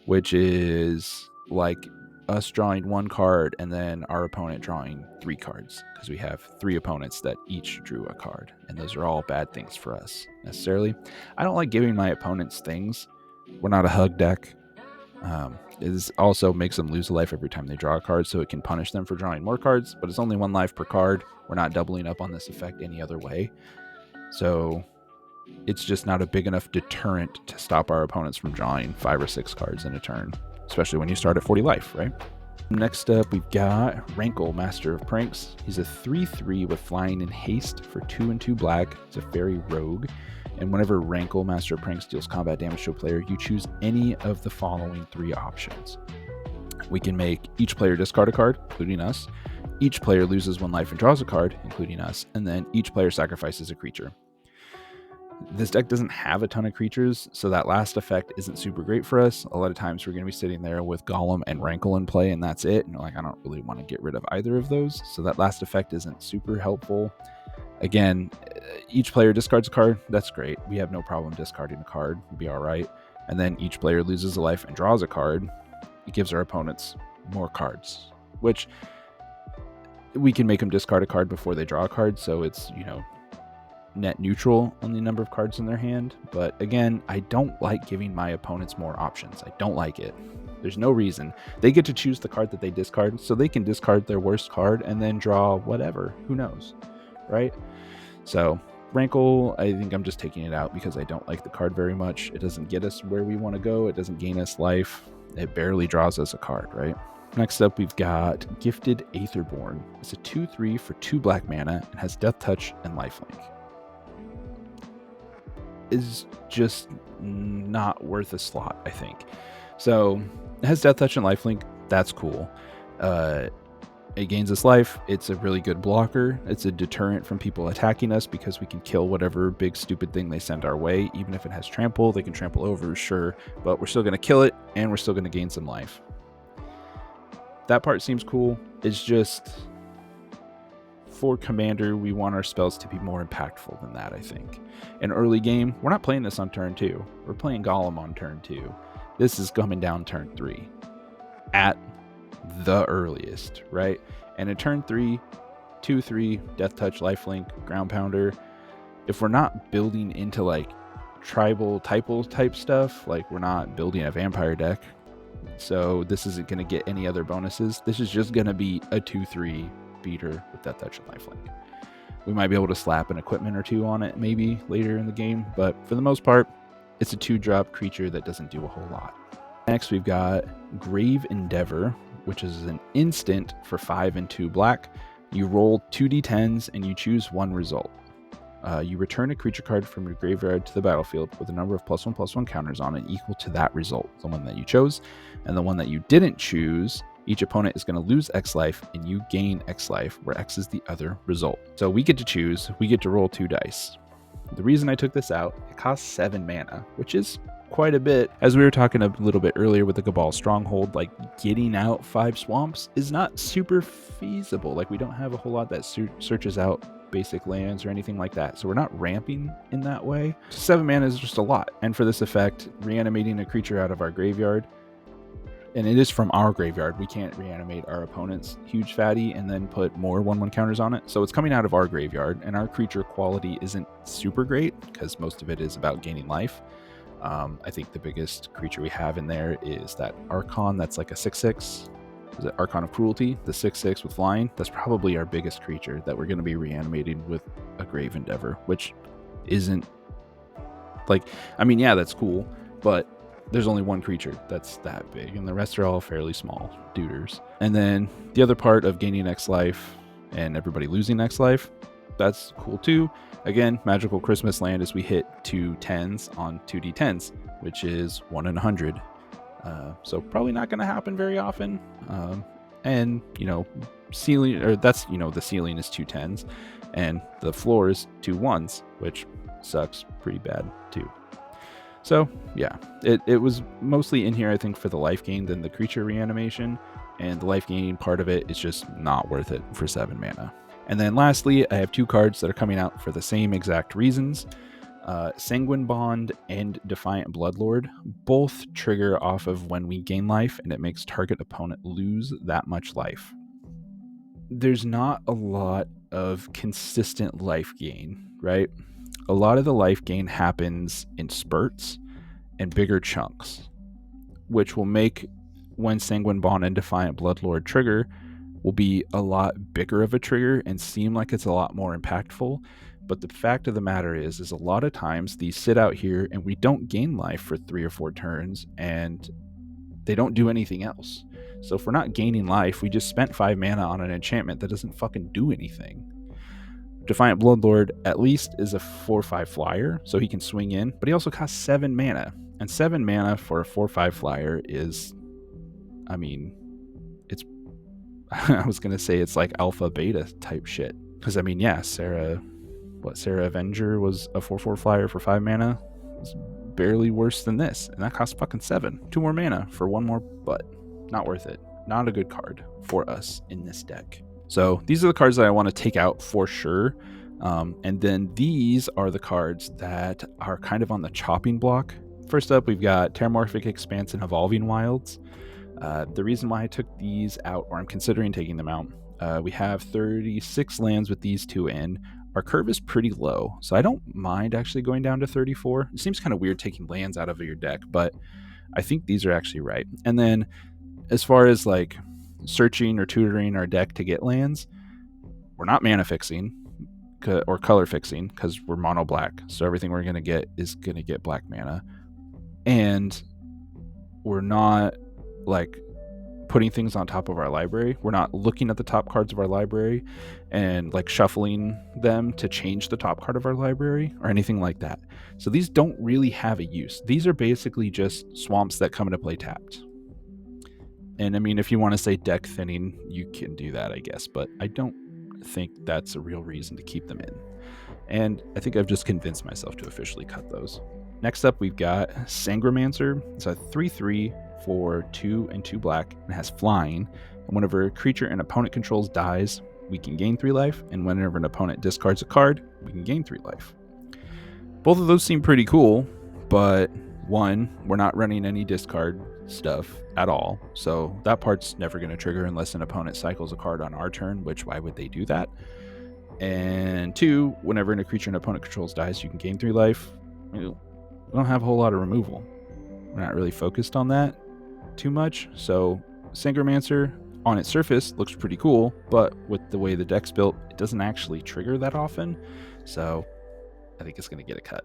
which is like us drawing 1 card and then our opponent drawing 3 cards, because we have 3 opponents that each drew a card, and those are all bad things for us necessarily. I don't like giving my opponents things. We're not a hug deck. It also makes them lose a life every time they draw a card, so it can punish them for drawing more cards, but it's only 1 life per card. We're not doubling up on this effect any other way. So it's just not a big enough deterrent to stop our opponents from drawing 5 or 6 cards in a turn, especially when you start at 40 life, right? Next up, we've got Rankle, Master of Pranks. He's a 3/3 with flying and haste for 2 and 2 black. It's a fairy rogue. And whenever Rankle, Master of Pranks, deals combat damage to a player, you choose any of the following 3 options. We can make each player discard a card, including us. Each player loses 1 life and draws a card, including us. And then each player sacrifices a creature. This deck doesn't have a ton of creatures, so that last effect isn't super great for us. A lot of times we're going to be sitting there with Gollum and Rankle in play, and that's it. And I don't really want to get rid of either of those, so that last effect isn't super helpful. Again, each player discards a card. That's great. We have no problem discarding a card. We'll be all right. And then each player loses a life and draws a card. It gives our opponents more cards, which we can make them discard a card before they draw a card, so it's, net neutral on the number of cards in their hand. But again, I don't like giving my opponents more options. I don't like it. There's no reason. They get to choose the card that they discard, so they can discard their worst card and then draw whatever. Who knows, right? So Rankle, I think I'm just taking it out because I don't like the card very much. It doesn't get us where we want to go. It doesn't gain us life. It barely draws us a card, right? Next up, we've got Gifted Aetherborn. It's a 2/3 for 2 black mana and has Death Touch and Lifelink. Is just not worth a slot, I think. So it has Death Touch and Lifelink. That's cool. It gains us life. It's a really good blocker. It's a deterrent from people attacking us because we can kill whatever big stupid thing they send our way. Even if it has trample, they can trample over, sure, but we're still going to kill it, and we're still going to gain some life. that part seems cool. It's just for Commander, we want our spells to be more impactful than that, I think. In early game, we're not playing this on turn 2. We're playing Gollum on turn 2. This is coming down turn 3 at the earliest, right? And in turn 3, 2/3, Death Touch, Lifelink, Ground Pounder, if we're not building into like tribal type stuff, like we're not building a vampire deck, so this isn't going to get any other bonuses. This is just going to be a 2/3 beater with Death Touch and Lifelink. We might be able to slap an equipment or two on it maybe later in the game, but for the most part, it's a 2-drop creature that doesn't do a whole lot. Next, we've got Grave Endeavor, which is an instant for 5 and 2 black. You roll 2d10s and you choose one result. You return a creature card from your graveyard to the battlefield with a number of +1/+1 counters on it equal to that result, the one that you chose. And the one that you didn't choose, each opponent is going to lose X life and you gain X life, where X is the other result. So we get to choose, we get to roll 2 dice. The reason I took this out, it costs 7 mana, which is quite a bit. As we were talking a little bit earlier with the Cabal Stronghold, like getting out 5 swamps is not super feasible. Like we don't have a whole lot that searches out basic lands or anything like that, so we're not ramping in that way. 7 mana is just a lot. And for this effect, reanimating a creature out of our graveyard, and it is from our graveyard, we can't reanimate our opponent's huge fatty and then put more 1/1 counters on it. So it's coming out of our graveyard, and our creature quality isn't super great because most of it is about gaining life. I think the biggest creature we have in there is that Archon that's like a 6/6. Is it Archon of Cruelty? The 6/6 with flying. That's probably our biggest creature that we're going to be reanimating with a Grave Endeavor, which isn't like, I mean, yeah, that's cool, but there's only one creature that's that big, and the rest are all fairly small duders. And then the other part of gaining X life and everybody losing X life, that's cool too. Again, Magical Christmas Land is we hit 2 10s on 2d10s, which is 1 in 100. So probably not going to happen very often. And you know, ceiling, or that's, you know, the ceiling is 2 10s, and the floor is 2 1s, which sucks pretty bad too. So yeah, it was mostly in here, I think, for the life gain than the creature reanimation, and the life gain part of it is just not worth it for 7 mana. And then lastly, I have 2 cards that are coming out for the same exact reasons. Sanguine Bond and Defiant Bloodlord both trigger off of when we gain life, and it makes target opponent lose that much life. There's not a lot of consistent life gain, right? A lot of the life gain happens in spurts and bigger chunks, which will make when Sanguine Bond and Defiant Bloodlord trigger will be a lot bigger of a trigger and seem like it's a lot more impactful. But the fact of the matter is a lot of times these sit out here and we don't gain life for 3 or 4 turns and they don't do anything else. So if we're not gaining life, we just spent 5 mana on an enchantment that doesn't fucking do anything. Defiant Bloodlord at least is a 4/5 flyer, so he can swing in, but he also costs 7 mana. And 7 mana for a 4/5 flyer is, I mean, it's, I was going to say it's like alpha beta type shit. Because, I mean, yeah, Sarah Avenger was a 4/4 flyer for 5 mana. It's barely worse than this, and that costs fucking 7. 2 more mana for 1 more butt. Not worth it. Not a good card for us in this deck. So these are the cards that I want to take out for sure. And then these are the cards that are kind of on the chopping block. First up, we've got Terramorphic Expanse and Evolving Wilds. The reason why I took these out, or I'm considering taking them out, we have 36 lands with these 2 in. Our curve is pretty low, so I don't mind actually going down to 34. It seems kind of weird taking lands out of your deck, but I think these are actually right. And then as far as like searching or tutoring our deck to get lands, we're not mana fixing or color fixing because we're mono black, so everything we're going to get is going to get black mana. And we're not like putting things on top of our library. We're not looking at the top cards of our library and like shuffling them to change the top card of our library or anything like that. So these don't really have a use. These are basically just swamps that come into play tapped. And I mean, if you want to say deck thinning, you can do that, I guess, but I don't think that's a real reason to keep them in. And I think I've just convinced myself to officially cut those. Next up, we've got Sangromancer. It's a 3/3 for 2 and 2 black and has flying. And whenever a creature an opponent controls dies, we can gain 3 life. And whenever an opponent discards a card, we can gain 3 life. Both of those seem pretty cool, but one, we're not running any discard stuff at all. So that part's never going to trigger unless an opponent cycles a card on our turn, which why would they do that? And 2, whenever a creature an opponent controls dies, you can gain 3 life. We don't have a whole lot of removal. We're not really focused on that too much. So Sangromancer on its surface looks pretty cool, but with the way the deck's built, it doesn't actually trigger that often. So I think it's going to get a cut.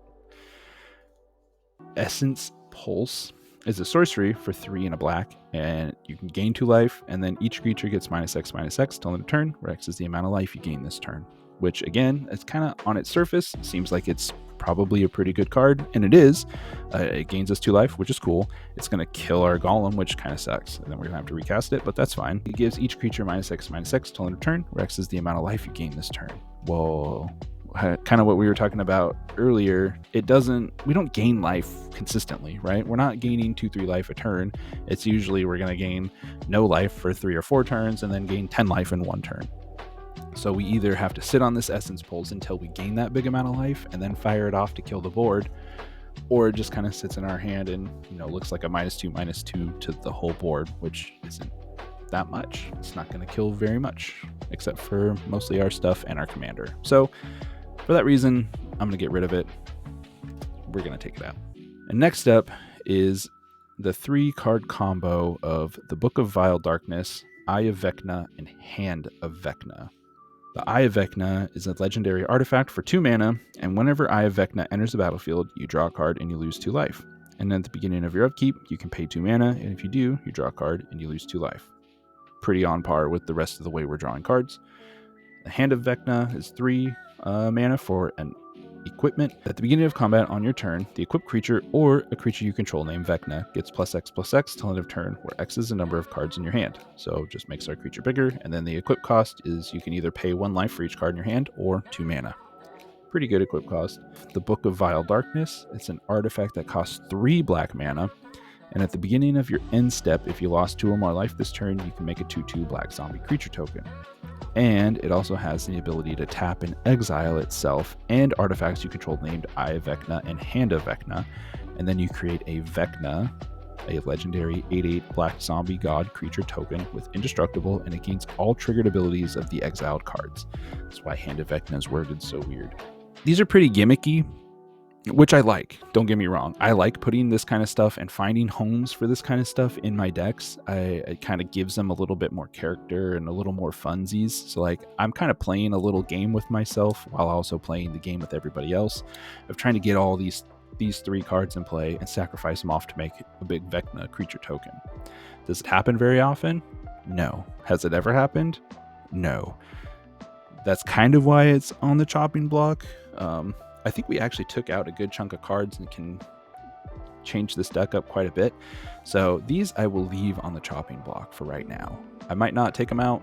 Essence Pulse is a sorcery for 3 and a black, and you can gain 2 life, and then each creature gets -X/-X till end of turn, where X is the amount of life you gain this turn. Which, again, it's kind of on its surface, seems like it's probably a pretty good card, and it is. It gains us 2 life, which is cool. It's going to kill our Gollum, which kind of sucks, and then we're going to have to recast it, but that's fine. It gives each creature -X/-X till end of turn, where X is the amount of life you gain this turn. Whoa. Kind of what we were talking about earlier, we don't gain life consistently, right? We're not gaining 2-3 life a turn. It's usually we're going to gain no life for 3 or 4 turns and then gain 10 life in 1 turn. So we either have to sit on this Essence Pulse until we gain that big amount of life and then fire it off to kill the board, or it just kind of sits in our hand and looks like a -2/-2 to the whole board, which isn't that much. It's not going to kill very much, except for mostly our stuff and our commander. So for that reason, I'm going to get rid of it. We're going to take it out. And next up is the 3-card combo of the Book of Vile Darkness, Eye of Vecna, and Hand of Vecna. The Eye of Vecna is a legendary artifact for 2 mana, and whenever Eye of Vecna enters the battlefield, you draw a card and you lose 2 life. And at the beginning of your upkeep, you can pay 2 mana, and if you do, you draw a card and you lose 2 life. Pretty on par with the rest of the way we're drawing cards. The Hand of Vecna is 3 mana for an equipment. At the beginning of combat on your turn, the equipped creature or a creature you control named Vecna gets +X/+X till end of turn, where X is the number of cards in your hand. So just makes our creature bigger, and then the equip cost is you can either pay 1 life for each card in your hand or 2 mana. Pretty good equip cost. The Book of Vile Darkness, it's an artifact that costs 3 black mana, and at the beginning of your end step, if you lost 2 or more life this turn, you can make a 2/2 black zombie creature token. And it also has the ability to tap and exile itself and artifacts you control named Eye of Vecna and Hand of Vecna. And then you create a Vecna, a legendary 8/8 black zombie god creature token with indestructible, and it gains all triggered abilities of the exiled cards. That's why Hand of Vecna is worded so weird. These are pretty gimmicky, which I like. Don't get me wrong. I like putting this kind of stuff and finding homes for this kind of stuff in my decks. It kind of gives them a little bit more character and a little more funsies. So like I'm kind of playing a little game with myself while also playing the game with everybody else of trying to get all these 3 cards in play and sacrifice them off to make a big Vecna creature token. Does it happen very often? No. Has it ever happened? No. That's kind of why it's on the chopping block. I think we actually took out a good chunk of cards and can change this deck up quite a bit. So these I will leave on the chopping block for right now. I might not take them out.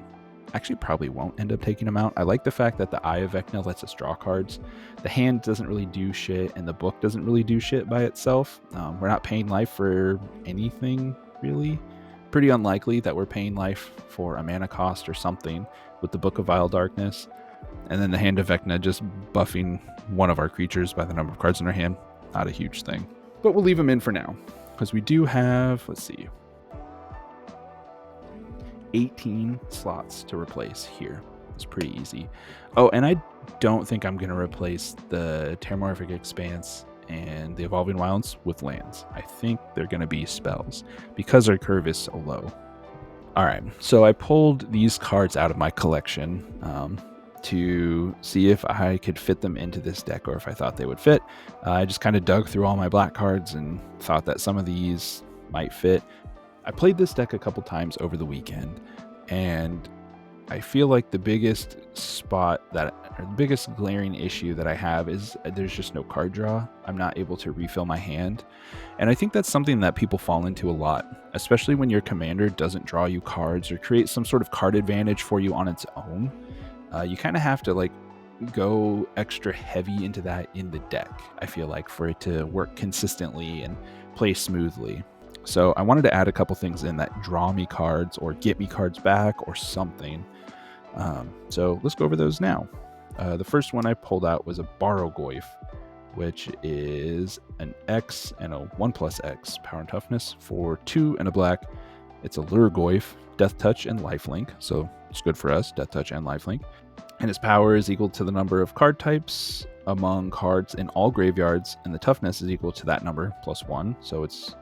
Actually, probably won't end up taking them out. I like the fact that the Eye of Vecna lets us draw cards. The hand doesn't really do shit, and the book doesn't really do shit by itself. We're not paying life for anything, really. Pretty unlikely that we're paying life for a mana cost or something with the Book of Vile Darkness. And then the Hand of Vecna just buffing one of our creatures by the number of cards in our hand. Not a huge thing. But we'll leave them in for now. Because we do have, 18 slots to replace here. It's pretty easy. Oh, and I don't think I'm going to replace the Terramorphic Expanse and the Evolving Wilds with lands. I think they're going to be spells because our curve is so low. All right, so I pulled these cards out of my collection to see if I could fit them into this deck or if I thought they would fit. I just kind of dug through all my black cards and thought that some of these might fit. I played this deck a couple times over the weekend, and I feel like the biggest glaring issue that I have is there's just no card draw. I'm not able to refill my hand. And I think that's something that people fall into a lot, especially when your commander doesn't draw you cards or create some sort of card advantage for you on its own. You kind of have to go extra heavy into that in the deck, I feel like, for it to work consistently and play smoothly. So I wanted to add a couple things in that draw me cards or get me cards back or something. So let's go over those now. The first one I pulled out was a Borrow Goif, which is an X and a 1+X power and toughness for 2 and a black. It's a Lure Goif, Death Touch, and Lifelink, so it's good for us, Death Touch and Lifelink. And its power is equal to the number of card types among cards in all graveyards, and the toughness is equal to that number +1, so it's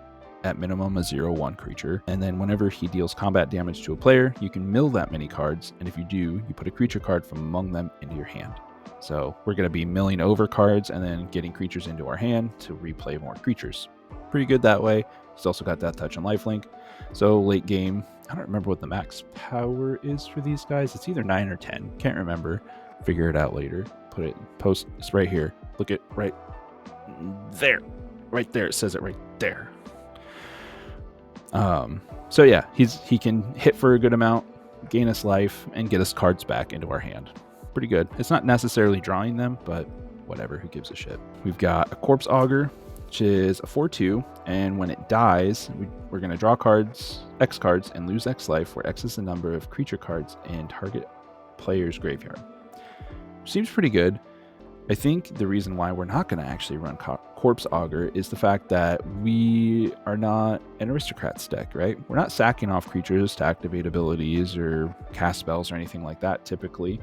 at minimum a 0/1 creature. And then whenever he deals combat damage to a player, you can mill that many cards, and if you do, you put a creature card from among them into your hand. So we're going to be milling over cards and then getting creatures into our hand to replay more creatures. Pretty good that way. He's also got Death Touch and Lifelink. So late game, I don't remember what the max power is for these guys. It's either 9 or 10. Can't remember. Figure it out later. Post. It's right here. Look at right there. Right there. It says it right there. So yeah, he can hit for a good amount, gain us life, and get us cards back into our hand. Pretty good. It's not necessarily drawing them, but whatever, who gives a shit. We've got a Corpse Augur, which is a 4/2, and when it dies, we're going to draw cards, X cards, and lose X life, where X is the number of creature cards in target player's graveyard. Seems pretty good. I think the reason why we're not going to actually run Corpse Augur is the fact that we are not an Aristocrats deck, right? We're not sacking off creatures to activate abilities or cast spells or anything like that, typically.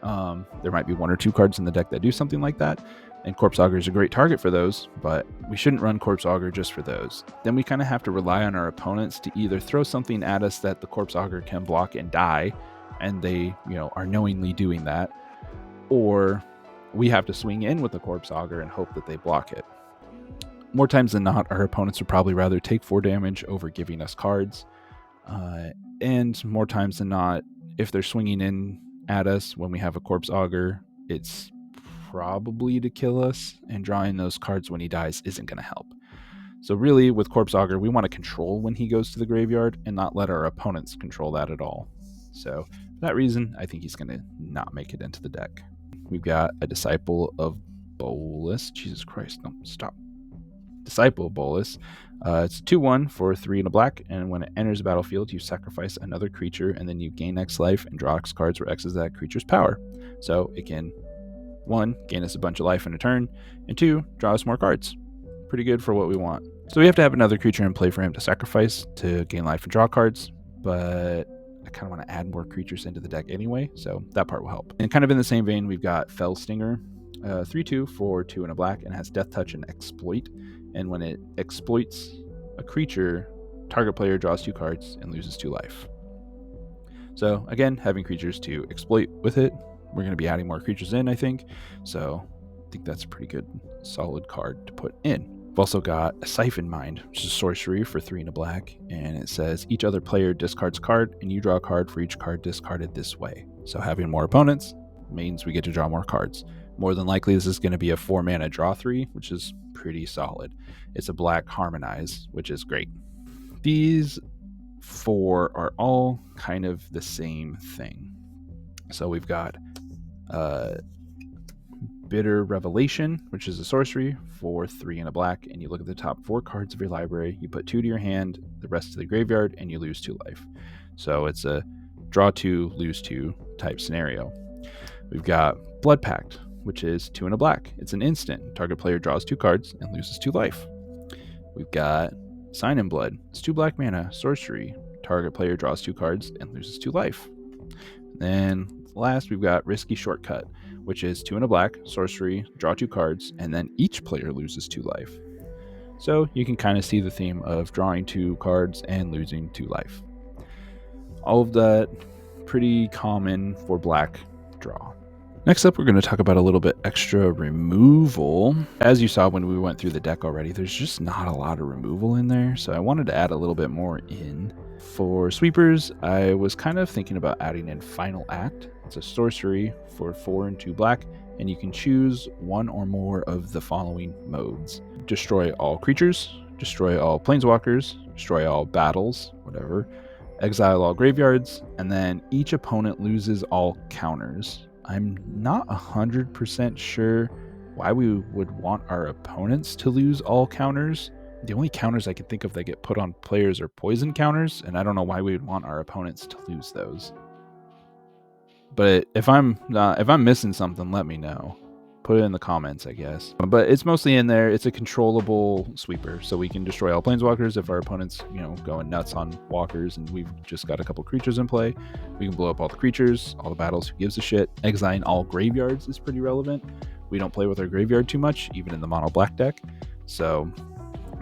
There might be 1 or 2 cards in the deck that do something like that, and Corpse Augur is a great target for those, but we shouldn't run Corpse Augur just for those. Then we kind of have to rely on our opponents to either throw something at us that the Corpse Augur can block and die, and they, are knowingly doing that, or we have to swing in with the Corpse Augur and hope that they block it. More times than not, our opponents would probably rather take 4 damage over giving us cards, and more times than not, if they're swinging in at us when we have a Corpse Augur, it's probably to kill us, and drawing those cards when he dies isn't going to help. So really, with Corpse Augur, we want to control when he goes to the graveyard and not let our opponents control that at all. So for that reason, I think he's going to not make it into the deck. We've got a Disciple of Bolas. Jesus Christ, no, stop. Disciple of Bolas. It's 2/1 for 3 and a black, and when it enters the battlefield, you sacrifice another creature, and then you gain X life and draw X cards where X is that creature's power. So it can, 1, gain us a bunch of life in a turn, and 2, draw us more cards. Pretty good for what we want. So we have to have another creature in play for him to sacrifice to gain life and draw cards, but I kind of want to add more creatures into the deck anyway, so that part will help. And kind of in the same vein, we've got Fell Stinger, 3/2 for 2 and a black, and has Death Touch and Exploit. And when it exploits a creature, target player draws 2 cards and loses 2 life. So again, having creatures to exploit with it, we're going to be adding more creatures in, I think. So I think that's a pretty good, solid card to put in. We've also got a Siphon Mind, which is a sorcery for 3 and a black, and it says each other player discards a card, and you draw a card for each card discarded this way. So having more opponents means we get to draw more cards. More than likely, this is going to be a 4-mana draw 3, which is pretty solid. It's a black Harmonize, which is great. These 4 are all kind of the same thing. So we've got Bitter Revelation, which is a sorcery for 3 and a black, and you look at the top 4 cards of your library, you put 2 to your hand, the rest to the graveyard, and you lose 2 life. So it's a draw 2, lose 2 type scenario. We've got Blood Pact, which is 2 and a black. It's an instant. Target player draws 2 cards and loses 2 life. We've got Sign in Blood. It's 2 black mana, sorcery. Target player draws 2 cards and loses 2 life. Then last, we've got Risky Shortcut, which is 2 and a black, sorcery, draw 2 cards, and then each player loses 2 life. So you can kind of see the theme of drawing 2 cards and losing 2 life. All of that pretty common for black draw. Next up, we're going to talk about a little bit extra removal. As you saw when we went through the deck already, there's just not a lot of removal in there, so I wanted to add a little bit more in. For sweepers, I was kind of thinking about adding in Final Act. It's a sorcery for 4 and 2 black, and you can choose 1 or more of the following modes. Destroy all creatures, destroy all planeswalkers, destroy all battles, whatever, exile all graveyards, and then each opponent loses all counters. I'm not 100% sure why we would want our opponents to lose all counters The only counters I can think of that get put on players are poison counters, and I don't know why we would want our opponents to lose those. But if I'm missing something, let me know. Put it in the comments, I guess. But it's mostly in there. It's a controllable sweeper, so we can destroy all planeswalkers if our opponent's, going nuts on walkers, and we've just got a couple creatures in play. We can blow up all the creatures, all the battles. Who gives a shit? Exiling all graveyards is pretty relevant. We don't play with our graveyard too much, even in the mono black deck. So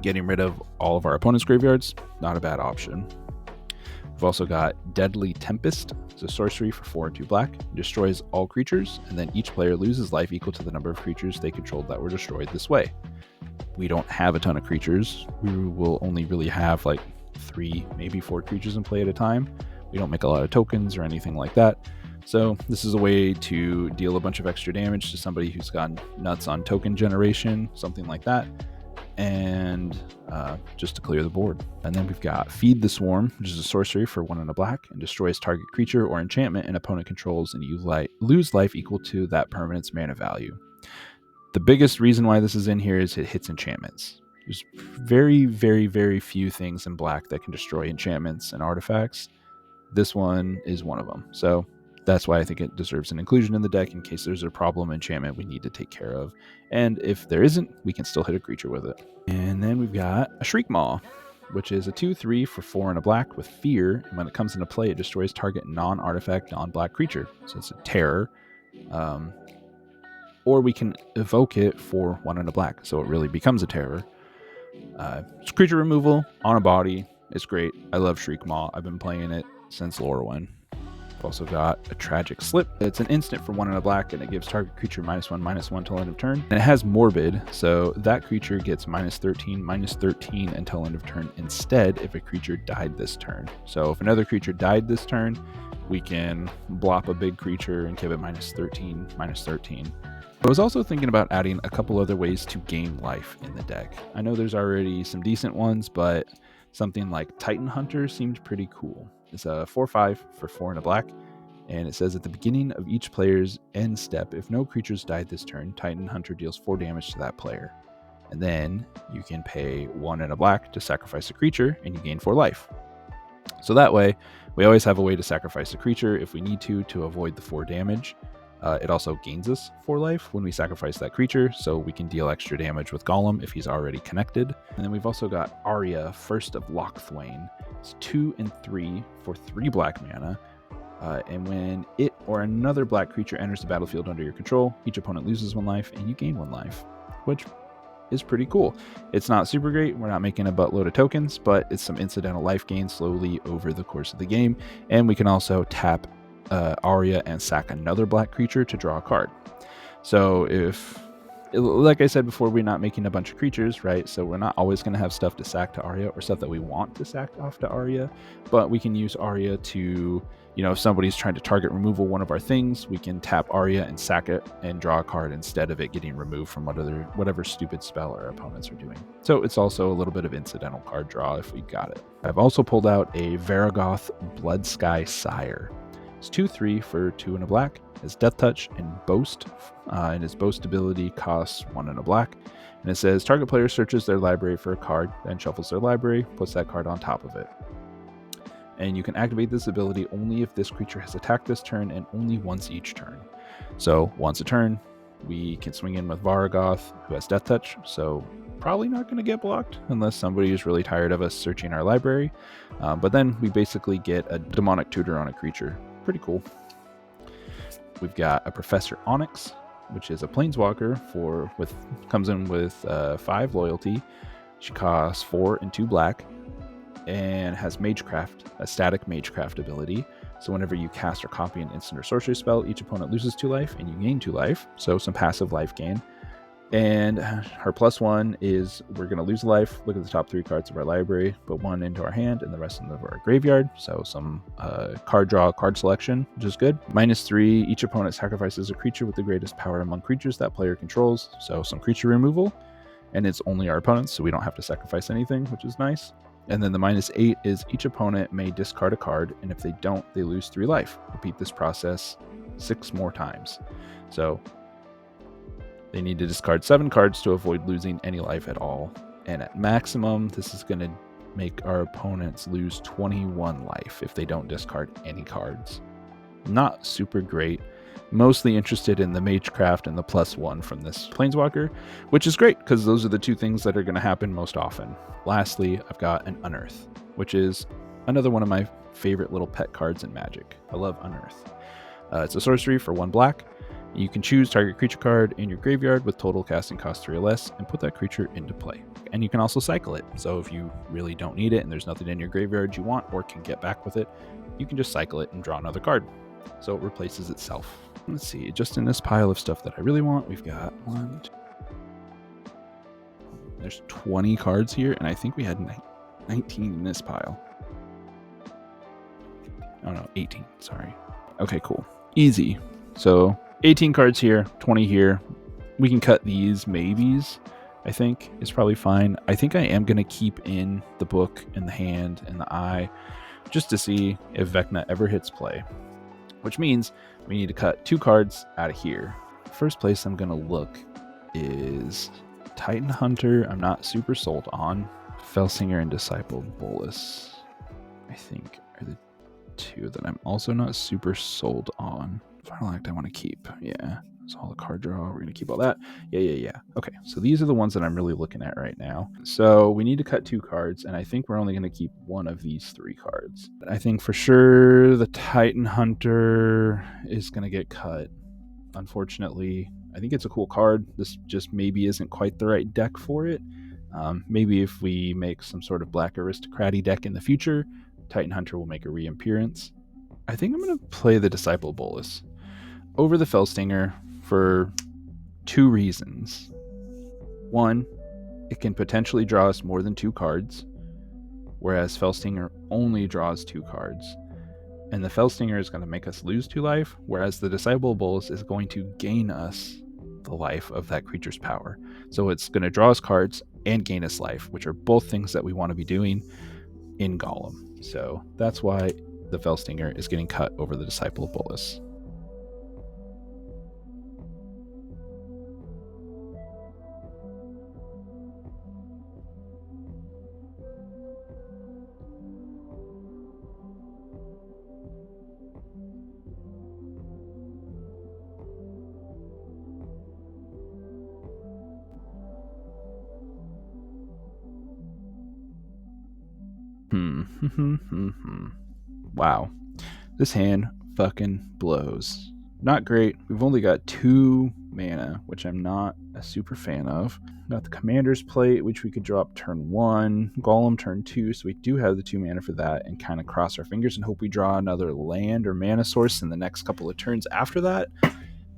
getting rid of all of our opponent's graveyards, not a bad option. We've also got Deadly Tempest. It's a sorcery for 4 and 2 black. It destroys all creatures, and then each player loses life equal to the number of creatures they controlled that were destroyed this way. We don't have a ton of creatures. We will only really have like 3, maybe 4 creatures in play at a time. We don't make a lot of tokens or anything like that. So this is a way to deal a bunch of extra damage to somebody who's gone nuts on token generation, something like that, and just to clear the board. And then we've got Feed the Swarm, which is a sorcery for 1 and a black, and destroys target creature or enchantment an opponent controls, and you lose life equal to that permanent's mana value. The biggest reason why this is in here is it hits enchantments. There's very, very, very few things in black that can destroy enchantments and artifacts. This one is one of them. So that's why I think it deserves an inclusion in the deck in case there's a problem enchantment we need to take care of. And if there isn't, we can still hit a creature with it. And then we've got a Shriekmaw, which is a 2/3 for 4 and a black with fear. And when it comes into play, it destroys target non-artifact, non-black creature. So it's a terror. Or we can evoke it for 1 and a black. So it really becomes a terror. It's creature removal on a body. It's great. I love Shriekmaw. I've been playing it since Lorwyn. We've also got a Tragic Slip. It's an instant for 1 and a black, and it gives target creature -1/-1 till end of turn. And it has Morbid, so that creature gets -13 until end of turn instead if a creature died this turn. So if another creature died this turn, we can blop a big creature and give it -13. I was also thinking about adding a couple other ways to gain life in the deck. I know there's already some decent ones, but something like Titan Hunter seemed pretty cool. It's a 4/5 for 4 and a black, and it says at the beginning of each player's end step, if no creatures died this turn, Titan Hunter deals 4 damage to that player. And then you can pay 1 and a black to sacrifice a creature, and you gain 4 life. So that way, we always have a way to sacrifice a creature if we need to avoid the 4 damage. It also gains us 4 life when we sacrifice that creature, so we can deal extra damage with Gollum if he's already connected. And then we've also got Arya, First of Lochthwain. It's 2 and 3 for 3 black mana. And when it or another black creature enters the battlefield under your control, each opponent loses 1 life and you gain 1 life, which is pretty cool. It's not super great. We're not making a buttload of tokens, but it's some incidental life gain slowly over the course of the game. And we can also tap Arya and sack another black creature to draw a card. So like I said before, we're not making a bunch of creatures, right? So we're not always going to have stuff to sack to Arya or stuff that we want to sack off to Arya, but we can use Arya to, if somebody's trying to target removal one of our things, we can tap Arya and sack it and draw a card instead of it getting removed from whatever stupid spell our opponents are doing. So it's also a little bit of incidental card draw if we got it. I've also pulled out a Varagoth Bloodsky Sire. It's 2/3 for 2 and a black. Has Death Touch and Boast, and his Boast ability costs 1 and a black. And it says target player searches their library for a card, then shuffles their library, puts that card on top of it. And you can activate this ability only if this creature has attacked this turn and only once each turn. So once a turn, we can swing in with Varagoth, who has Death Touch, so probably not going to get blocked unless somebody is really tired of us searching our library. But then we basically get a Demonic Tutor on a creature. Pretty cool. We've got a Professor Onyx, which is a planeswalker comes in with 5 loyalty. She costs 4 and 2 black and has Magecraft, a static Magecraft ability. So whenever you cast or copy an instant or sorcery spell, each opponent loses 2 life and you gain 2 life. So some passive life gain. And her +1 is we're going to lose a life, look at the top 3 cards of our library, put 1 into our hand and the rest into our graveyard. So some card draw, card selection, which is good. -3, each opponent sacrifices a creature with the greatest power among creatures that player controls. So some creature removal, and it's only our opponents, so we don't have to sacrifice anything, which is nice. And then the -8 is each opponent may discard a card, and if they don't, they lose 3 life. Repeat this process 6 more times. So they need to discard 7 cards to avoid losing any life at all. And at maximum, this is going to make our opponents lose 21 life if they don't discard any cards. Not super great. Mostly interested in the Magecraft and the +1 from this Planeswalker, which is great because those are the two things that are going to happen most often. Lastly, I've got an Unearth, which is another one of my favorite little pet cards in Magic. I love Unearth. It's a sorcery for 1 black. You can choose target creature card in your graveyard with total casting cost 3 or less and put that creature into play. And you can also cycle it. So if you really don't need it and there's nothing in your graveyard you want or can get back with it, you can just cycle it and draw another card. So it replaces itself. Let's see, just in this pile of stuff that I really want, we've got there's 20 cards here, and I think we had 19 in this pile. Oh no, 18, sorry. Okay, cool. Easy. So 18 cards here, 20 here. We can cut these maybes, I think, is probably fine. I think I am going to keep in the book and the hand and the eye just to see if Vecna ever hits play, which means we need to cut 2 cards out of here. First place I'm going to look is Titan Hunter. I'm not super sold on. Felsinger and Disciple Bolus, I think, are the 2 that I'm also not super sold on. Final Act I want to keep. Yeah. So all the card draw, we're going to keep all that. Yeah. Okay, so these are the ones that I'm really looking at right now. So we need to cut 2 cards, and I think we're only going to keep one of these 3 cards. I think for sure the Titan Hunter is going to get cut. Unfortunately, I think it's a cool card. This just maybe isn't quite the right deck for it. Maybe if we make some sort of black aristocrat-y deck in the future, Titan Hunter will make a reappearance. I think I'm going to play the Disciple Bolus over the Felstinger for 2 reasons. 1, it can potentially draw us more than 2 cards, whereas Felstinger only draws 2 cards. And the Felstinger is going to make us lose 2 life, whereas the Disciple Bolus is going to gain us the life of that creature's power. So it's going to draw us cards and gain us life, which are both things that we want to be doing in Gollum. So that's why the Felstinger is getting cut over the Disciple Bolus. Wow. This hand fucking blows. Not great. We've only got 2 mana, which I'm not a super fan of. Got the Commander's Plate, which we could drop turn 1, Gollum turn 2, so we do have the 2 mana for that, and kind of cross our fingers and hope we draw another land or mana source in the next couple of turns after that.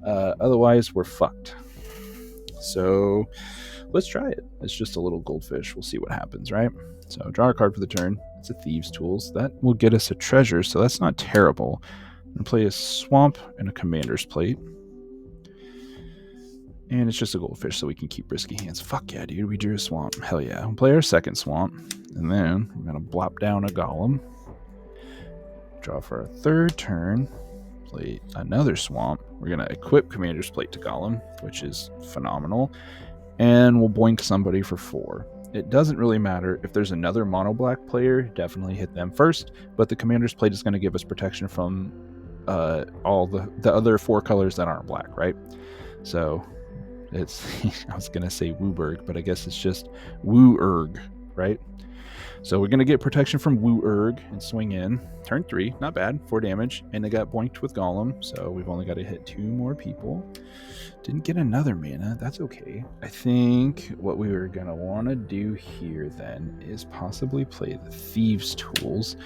Otherwise, we're fucked. So let's try it. It's just a little goldfish. We'll see what happens, right? So draw a card for the turn. It's a Thieves' Tools. That will get us a treasure, so that's not terrible. I'm going to play a Swamp and a Commander's Plate. And it's just a goldfish, so we can keep risky hands. Fuck yeah, dude. We drew a Swamp. Hell yeah. We'll play our second Swamp. And then we're going to blop down a Gollum. Draw for our third turn. Play another Swamp. We're going to equip Commander's Plate to Gollum, which is phenomenal. And we'll boink somebody for 4. It doesn't really matter. If there's another mono black player, definitely hit them first. But the Commander's Plate is going to give us protection from all the other 4 colors that aren't black, right? So it's, I was going to say Wooburg, but I guess it's just Woo-erg, right? So we're going to get protection from Woo-erg and swing in. Turn 3, not bad, 4 damage. And they got boinked with Gollum, so we've only got to hit 2 more people. Didn't get another mana, that's okay. I think what we were going to want to do here then is possibly play the Thieves' Tools,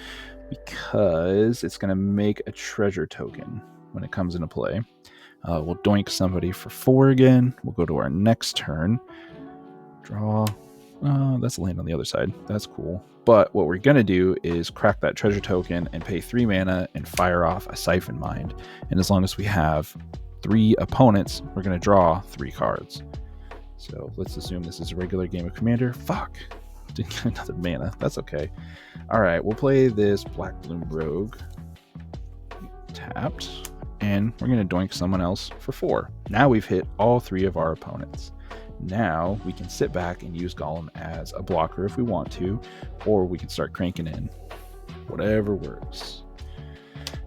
because it's going to make a treasure token when it comes into play. We'll doink somebody for 4 again. We'll go to our next turn. Draw. That's a land on the other side. That's cool. But what we're going to do is crack that treasure token and pay 3 mana and fire off a Siphon Mind. And as long as we have 3 opponents, we're going to draw 3 cards. So let's assume this is a regular game of Commander. Fuck. Didn't get another mana. That's okay. All right, we'll play this Black Bloom Rogue. Tapped. And we're going to doink someone else for 4. Now we've hit all 3 of our opponents. Now we can sit back and use Gollum as a blocker if we want to, or we can start cranking in. Whatever works.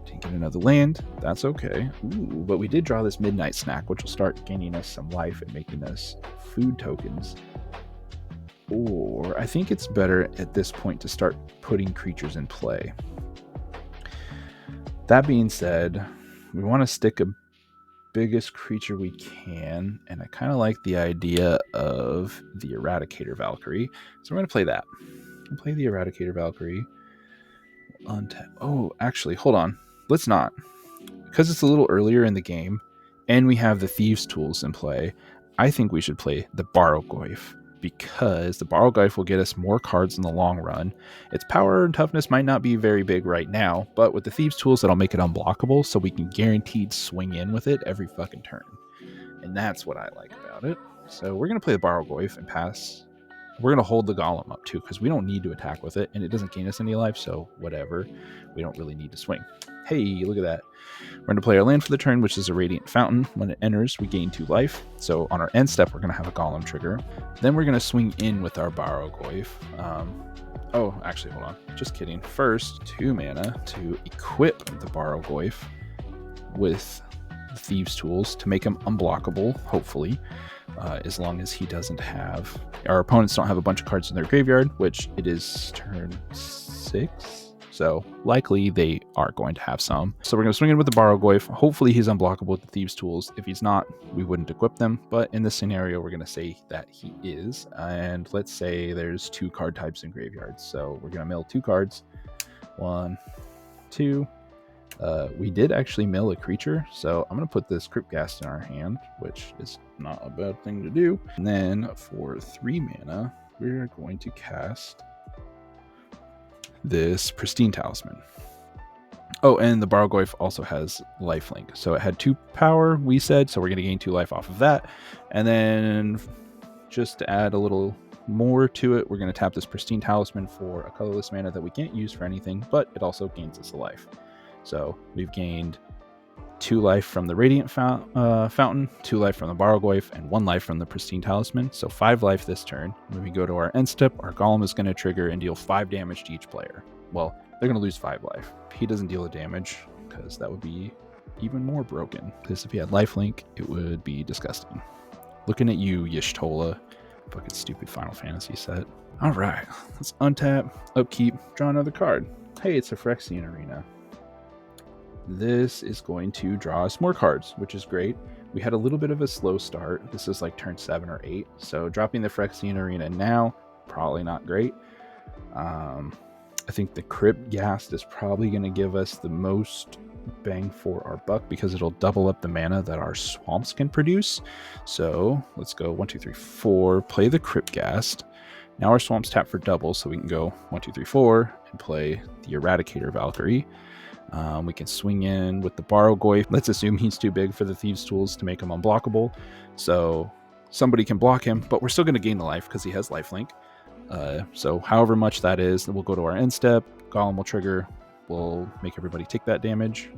Didn't get another land. That's okay. Ooh, but we did draw this midnight snack, which will start gaining us some life and making us food tokens. Or I think it's better at this point to start putting creatures in play. That being said, we want to stick a biggest creature we can, and I kind of like the idea of the Eradicator Valkyrie, so we're going to play that. We'll play the Eradicator Valkyrie. Oh, actually, hold on. Let's not. Because it's a little earlier in the game, and we have the Thieves' Tools in play, I think we should play the Barrogoyf, because the Barrogoyf will get us more cards in the long run. Its power and toughness might not be very big right now, but with the Thieves' Tools, that'll make it unblockable, so we can guaranteed swing in with it every fucking turn. And that's what I like about it. So we're going to play the Barrogoyf and pass. We're going to hold the Gollum up too, because we don't need to attack with it, and it doesn't gain us any life, so whatever. We don't really need to swing. Hey, look at that. We're going to play our land for the turn, which is a Radiant Fountain. When it enters, we gain 2 life. So on our end step, we're going to have a Gollum trigger. Then we're going to swing in with our Barrogoyf. Oh, actually, hold on. Just kidding. First, 2 mana to equip the Barrogoyf with Thieves' Tools to make him unblockable, hopefully, as long as he doesn't have... Our opponents don't have a bunch of cards in their graveyard, which it is turn 6. So likely they are going to have some. So we're going to swing in with the Barrogoyf. Hopefully he's unblockable with the Thieves' Tools. If he's not, we wouldn't equip them. But in this scenario, we're going to say that he is. And let's say there's 2 card types in graveyards. So we're going to mill 2 cards. 1, 2. We did actually mill a creature. So I'm going to put this Cryptghast in our hand, which is not a bad thing to do. And then for 3 mana, we're going to cast this Pristine Talisman. Oh, and the Barrogoyf also has lifelink. So it had 2 power, we said, so we're going to gain 2 life off of that. And then just to add a little more to it, we're going to tap this Pristine Talisman for a colorless mana that we can't use for anything, but it also gains us a life. So we've gained 2 life from the Radiant Fountain, 2 life from the Barrogoyf, and 1 life from the Pristine Talisman. So 5 life this turn. When we go to our end step, our Gollum is going to trigger and deal 5 damage to each player. Well, they're going to lose 5 life. He doesn't deal the damage, because that would be even more broken. Because if he had lifelink, it would be disgusting. Looking at you, Y'shtola. Fucking stupid Final Fantasy set. Alright, let's untap, upkeep, draw another card. Hey, it's a Phyrexian Arena. This is going to draw us more cards, which is great. We had a little bit of a slow start. This is like turn 7 or 8. So dropping the Phyrexian Arena now, probably not great. I think the Cryptghast is probably going to give us the most bang for our buck because it'll double up the mana that our swamps can produce. So let's go 1, 2, 3, 4, play the Cryptghast. Now our swamps tap for double, so we can go 1, 2, 3, 4 and play the Eradicator Valkyrie. We can swing in with the Barrogoyf. Let's assume he's too big for the Thieves' Tools to make him unblockable. So somebody can block him, but we're still going to gain the life because he has lifelink. So however much that is, then we'll go to our end step. Gollum will trigger. We'll make everybody take that damage.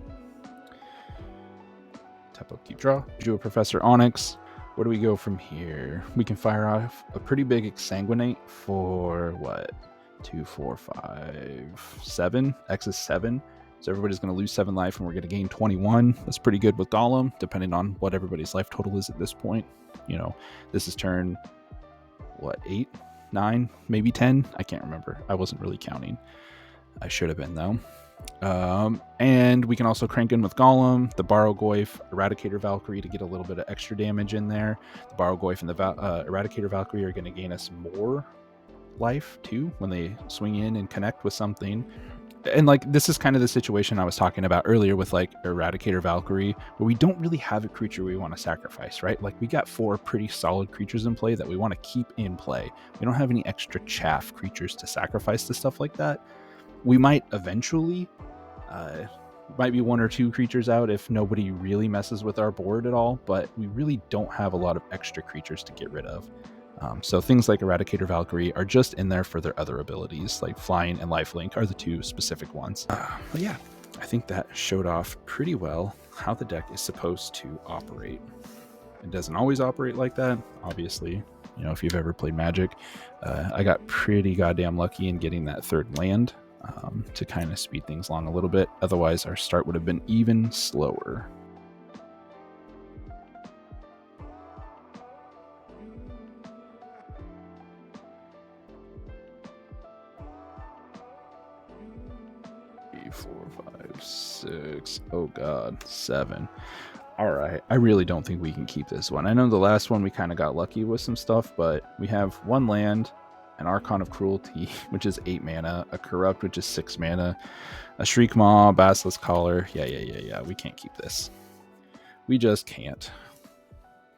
Tap up, keep draw. Do a Professor Onyx. Where do we go from here? We can fire off a pretty big Exsanguinate for what? 2, 4, 5, 7. X is 7. So everybody's going to lose 7 life, and we're going to gain 21. That's pretty good with Gollum, depending on what everybody's life total is at this point. You know, this is turn, 8, 9, maybe 10? I can't remember. I wasn't really counting. I should have been, though. And we can also crank in with Gollum, the Barrogoyf, Eradicator Valkyrie to get a little bit of extra damage in there. The Barrogoyf and the Eradicator Valkyrie are going to gain us more life, too, when they swing in and connect with something. And like this is kind of the situation I was talking about earlier with like Eradicator Valkyrie, where we don't really have a creature we want to sacrifice, right? Like we got 4 pretty solid creatures in play that we want to keep in play. We don't have any extra chaff creatures to sacrifice to stuff like that. We might eventually, might be 1 or 2 creatures out if nobody really messes with our board at all, but we really don't have a lot of extra creatures to get rid of. So things like Eradicator Valkyrie are just in there for their other abilities, like Flying and Lifelink are the 2 specific ones. But yeah, I think that showed off pretty well how the deck is supposed to operate. It doesn't always operate like that, obviously. You know, if you've ever played Magic, I got pretty goddamn lucky in getting that third land to kind of speed things along a little bit. Otherwise, our start would have been even slower. Three, 4, 5, 6. Oh god, 7. All right, I really don't think we can keep this one. I know the last one we kind of got lucky with some stuff, but we have 1 land, an Archon of Cruelty, which is 8 mana, a Corrupt, which is 6 mana, a Shriek Maw, Basilisk Collar. Yeah. We can't keep this. We just can't.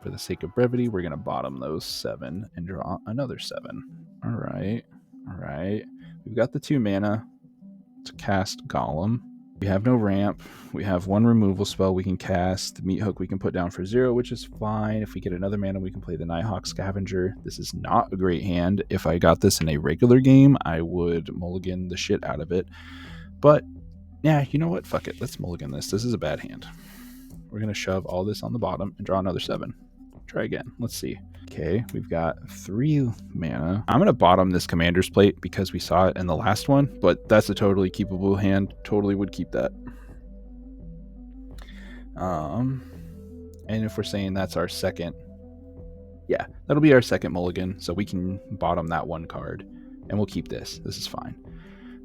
For the sake of brevity, we're going to bottom those 7 and draw another 7. All right. We've got the 2 mana to cast Gollum. We have no ramp. We have 1 removal spell we can cast. The Meat Hook we can put down for 0, which is fine. If we get another mana, we can play the Nighthawk Scavenger. This is not a great hand. If I got this in a regular game, I would mulligan the shit out of it. But, yeah, you know what? Fuck it. Let's mulligan this. This is a bad hand. We're going to shove all this on the bottom and draw another 7. Try again. Let's see. Okay, we've got 3 mana. I'm going to bottom this Commander's Plate because we saw it in the last one, but that's a totally keepable hand. Totally would keep that. And if we're saying that's our second, yeah, that'll be our second mulligan, so we can bottom that 1 card, and we'll keep this. This is fine.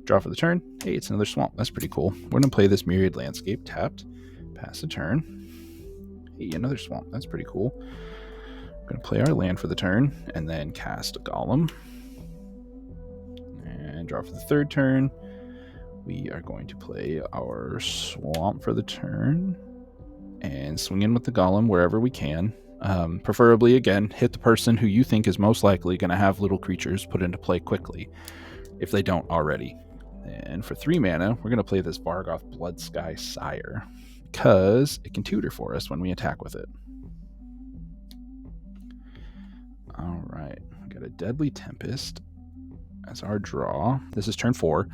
Draw for the turn. Hey, it's another swamp. That's pretty cool. We're going to play this Myriad Landscape, tapped, pass the turn. Hey, another swamp. That's pretty cool. We're going to play our land for the turn, and then cast a Gollum. And draw for the 3rd turn. We are going to play our swamp for the turn, and swing in with the Gollum wherever we can. Preferably, again, hit the person who you think is most likely going to have little creatures put into play quickly, if they don't already. And for 3 mana, we're going to play this Vargoth Bloodsky Sire, because it can tutor for us when we attack with it. All right, we got a Deadly Tempest as our draw. This is turn 4,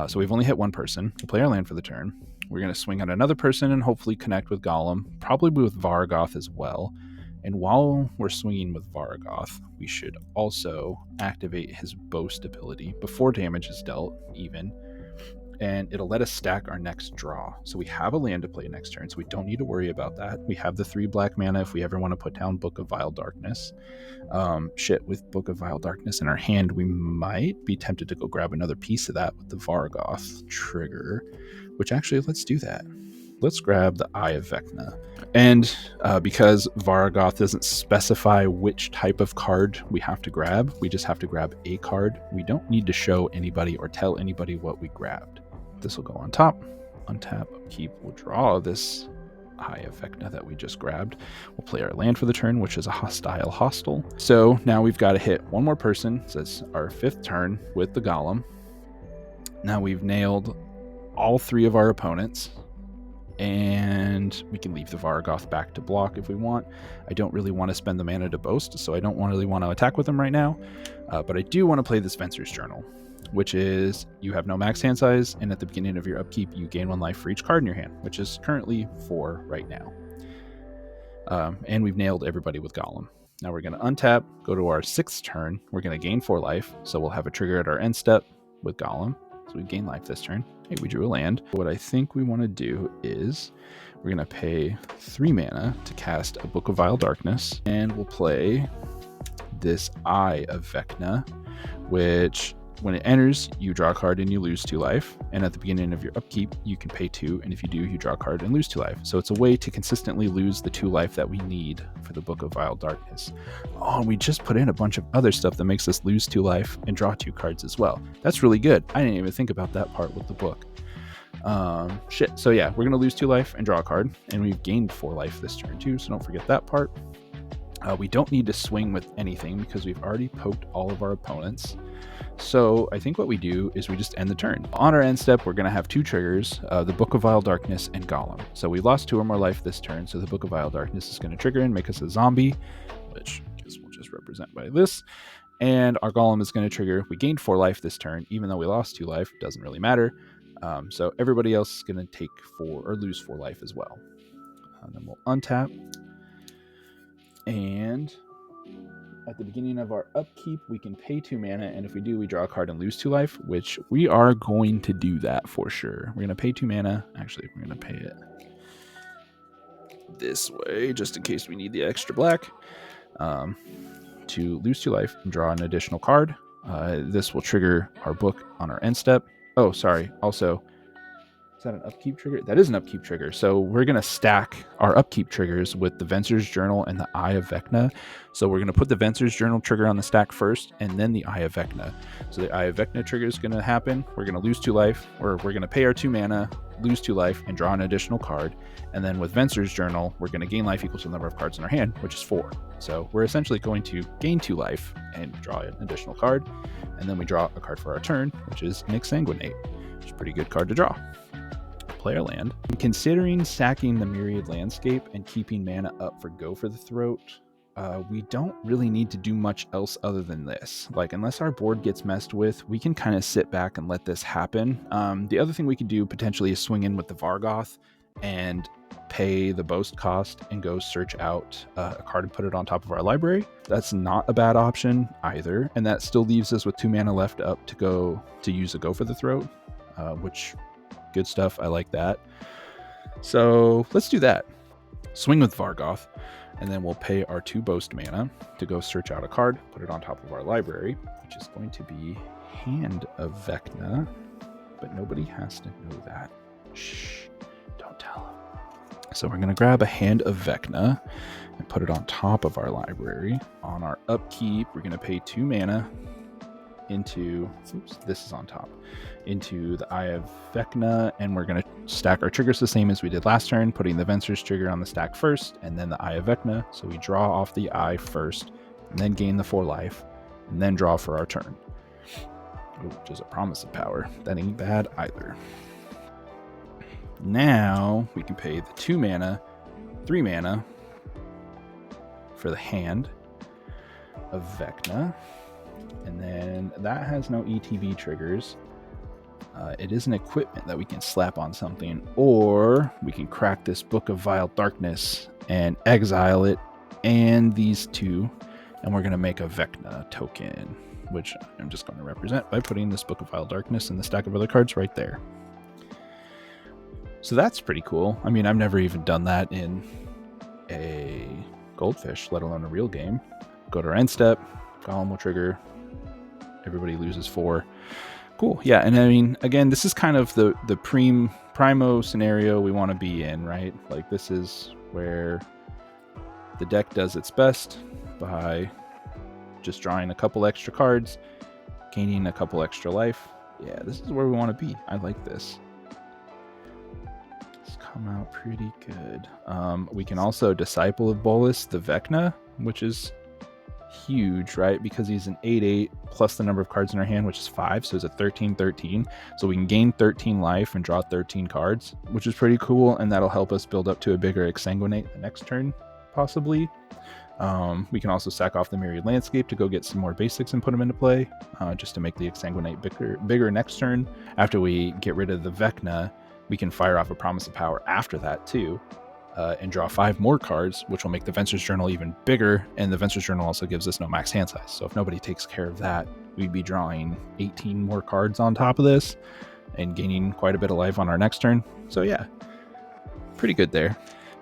so we've only hit 1 person. We'll play our land for the turn. We're going to swing on another person and hopefully connect with Gollum, probably with Vargoth as well. And while we're swinging with Vargoth, we should also activate his Boast ability before damage is dealt, even. And it'll let us stack our next draw. So we have a land to play next turn, so we don't need to worry about that. We have the 3 black mana if we ever want to put down Book of Vile Darkness. With Book of Vile Darkness in our hand, we might be tempted to go grab another piece of that with the Vargoth trigger, which actually, let's do that. Let's grab the Eye of Vecna. And because Vargoth doesn't specify which type of card we have to grab, we just have to grab a card. We don't need to show anybody or tell anybody what we grabbed. This will go on top. Untap, upkeep, we'll draw this Eye of Vecna that we just grabbed. We'll play our land for the turn, which is a hostile. So now we've got to hit 1 more person. It says our 5th turn with the Gollum. Now we've nailed all 3 of our opponents, and we can leave the Vargoth back to block if we want. I don't really want to spend the mana to boast, so I don't really want to attack with him right now, but I do want to play this Fencer's Journal, which is you have no max hand size, and at the beginning of your upkeep you gain 1 life for each card in your hand, which is currently 4 right now. And we've nailed everybody with Gollum. Now we're going to untap, go to our 6th turn. We're going to gain 4 life, so we'll have a trigger at our end step with Gollum. So we gain life this turn. Hey, we drew a land. What I think we want to do is we're going to pay 3 mana to cast a Book of Vile Darkness, and we'll play this Eye of Vecna, which when it enters, you draw a card and you lose 2 life. And at the beginning of your upkeep, you can pay 2. And if you do, you draw a card and lose 2 life. So it's a way to consistently lose the 2 life that we need for the Book of Vile Darkness. Oh, and we just put in a bunch of other stuff that makes us lose 2 life and draw 2 cards as well. That's really good. I didn't even think about that part with the book. So yeah, we're going to lose 2 life and draw a card. And we've gained 4 life this turn too, so don't forget that part. We don't need to swing with anything because we've already poked all of our opponents. So I think what we do is we just end the turn. On our end step, we're going to have 2 triggers, the Book of Vile Darkness and Gollum. So we lost 2 or more life this turn, so the Book of Vile Darkness is going to trigger and make us a zombie, which I guess we'll just represent by this. And our Gollum is going to trigger. We gained 4 life this turn, even though we lost 2 life. Doesn't really matter. So everybody else is going to take 4 or lose 4 life as well. And then we'll untap. And at the beginning of our upkeep, we can pay 2 mana, and if we do, we draw a card and lose 2 life, which we are going to do that for sure. We're going to pay 2 mana. Actually, we're going to pay it this way, just in case we need the extra black, to lose 2 life and draw an additional card. This will trigger our book on our end step. Oh, sorry. Also, is that an upkeep trigger? That is an upkeep trigger. So we're going to stack our upkeep triggers with the Venser's Journal and the Eye of Vecna. So we're going to put the Venser's Journal trigger on the stack first, and then the Eye of Vecna. So the Eye of Vecna trigger is going to happen. We're going to lose 2 life, or we're going to pay our 2 mana, lose 2 life, and draw an additional card. And then with Venser's Journal, we're going to gain life equal to the number of cards in our hand, which is 4. So we're essentially going to gain 2 life and draw an additional card. And then we draw a card for our turn, which is an Exsanguinate, which is a pretty good card to draw. Play our land. Considering sacking the Myriad Landscape and keeping mana up for Go for the Throat, we don't really need to do much else other than this. Like, unless our board gets messed with, we can kind of sit back and let this happen. The other thing we could do potentially is swing in with the Vargoth and pay the boast cost and go search out a card and put it on top of our library. That's not a bad option either, and that still leaves us with 2 mana left up to use a Go for the Throat, which good stuff. I like that. So let's do that. Swing with Vargoth, and then we'll pay our 2 boast mana to go search out a card, put it on top of our library, which is going to be Hand of Vecna, but nobody has to know that. Shh, don't tell them. So we're going to grab a Hand of Vecna and put it on top of our library. On our upkeep, we're going to pay 2 mana into, oops, this is on top, into the Eye of Vecna, and we're going to stack our triggers the same as we did last turn, putting the Venser's trigger on the stack first, and then the Eye of Vecna. So we draw off the Eye first, and then gain the 4 life, and then draw for our turn. Which is a Promise of Power. That ain't bad either. Now we can pay the 2 mana, 3 mana for the Hand of Vecna. And then that has no ETB triggers. It is an equipment that we can slap on something, or we can crack this Book of Vile Darkness and exile it and these 2, and we're going to make a Vecna token, which I'm just going to represent by putting this Book of Vile Darkness in the stack of other cards right there. So that's pretty cool. I mean, I've never even done that in a Goldfish, let alone a real game. Go to our end step, Gollum will trigger, everybody loses 4. Cool. Yeah, and I mean, again, this is kind of the primo scenario we want to be in, right? Like, this is where the deck does its best by just drawing a couple extra cards, gaining a couple extra life. Yeah, this is where we want to be. I like this. It's come out pretty good. We can also Disciple of Bolas the Vecna, which is huge, right? Because he's an 8/8 plus the number of cards in our hand, which is 5, so it's a 13/13. So we can gain 13 life and draw 13 cards, which is pretty cool, and that'll help us build up to a bigger Exsanguinate the next turn, possibly. We can also sack off the Myriad Landscape to go get some more basics and put them into play, just to make the Exsanguinate bigger next turn. After we get rid of the Vecna, we can fire off a Promise of Power after that too, and draw 5 more cards, which will make the Venser's Journal even bigger, and the Venser's Journal also gives us no max hand size. So if nobody takes care of that, we'd be drawing 18 more cards on top of this and gaining quite a bit of life on our next turn. So yeah, pretty good there.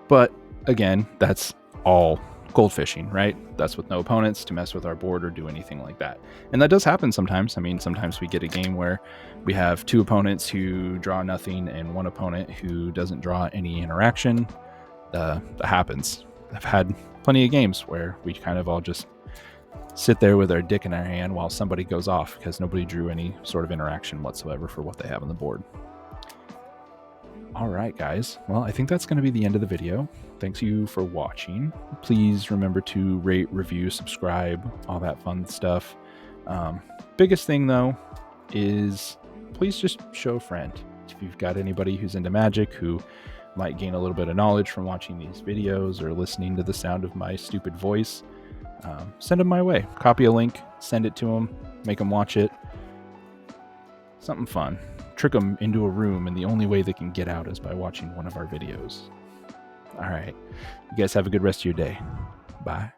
But again, that's all Goldfishing, right? That's with no opponents to mess with our board or do anything like that. And that does happen sometimes. I mean, sometimes we get a game where we have 2 opponents who draw nothing and 1 opponent who doesn't draw any interaction. That happens. I've had plenty of games where we kind of all just sit there with our dick in our hand while somebody goes off because nobody drew any sort of interaction whatsoever for what they have on the board. All right, guys. Well, I think that's going to be the end of the video. Thanks you for watching. Please remember to rate, review, subscribe, all that fun stuff. Biggest thing, though, is please just show a friend. If you've got anybody who's into Magic who might gain a little bit of knowledge from watching these videos or listening to the sound of my stupid voice, send them my way. Copy a link, send it to them, make them watch it. Something fun. Trick them into a room, and the only way they can get out is by watching one of our videos. All right. You guys have a good rest of your day. Bye.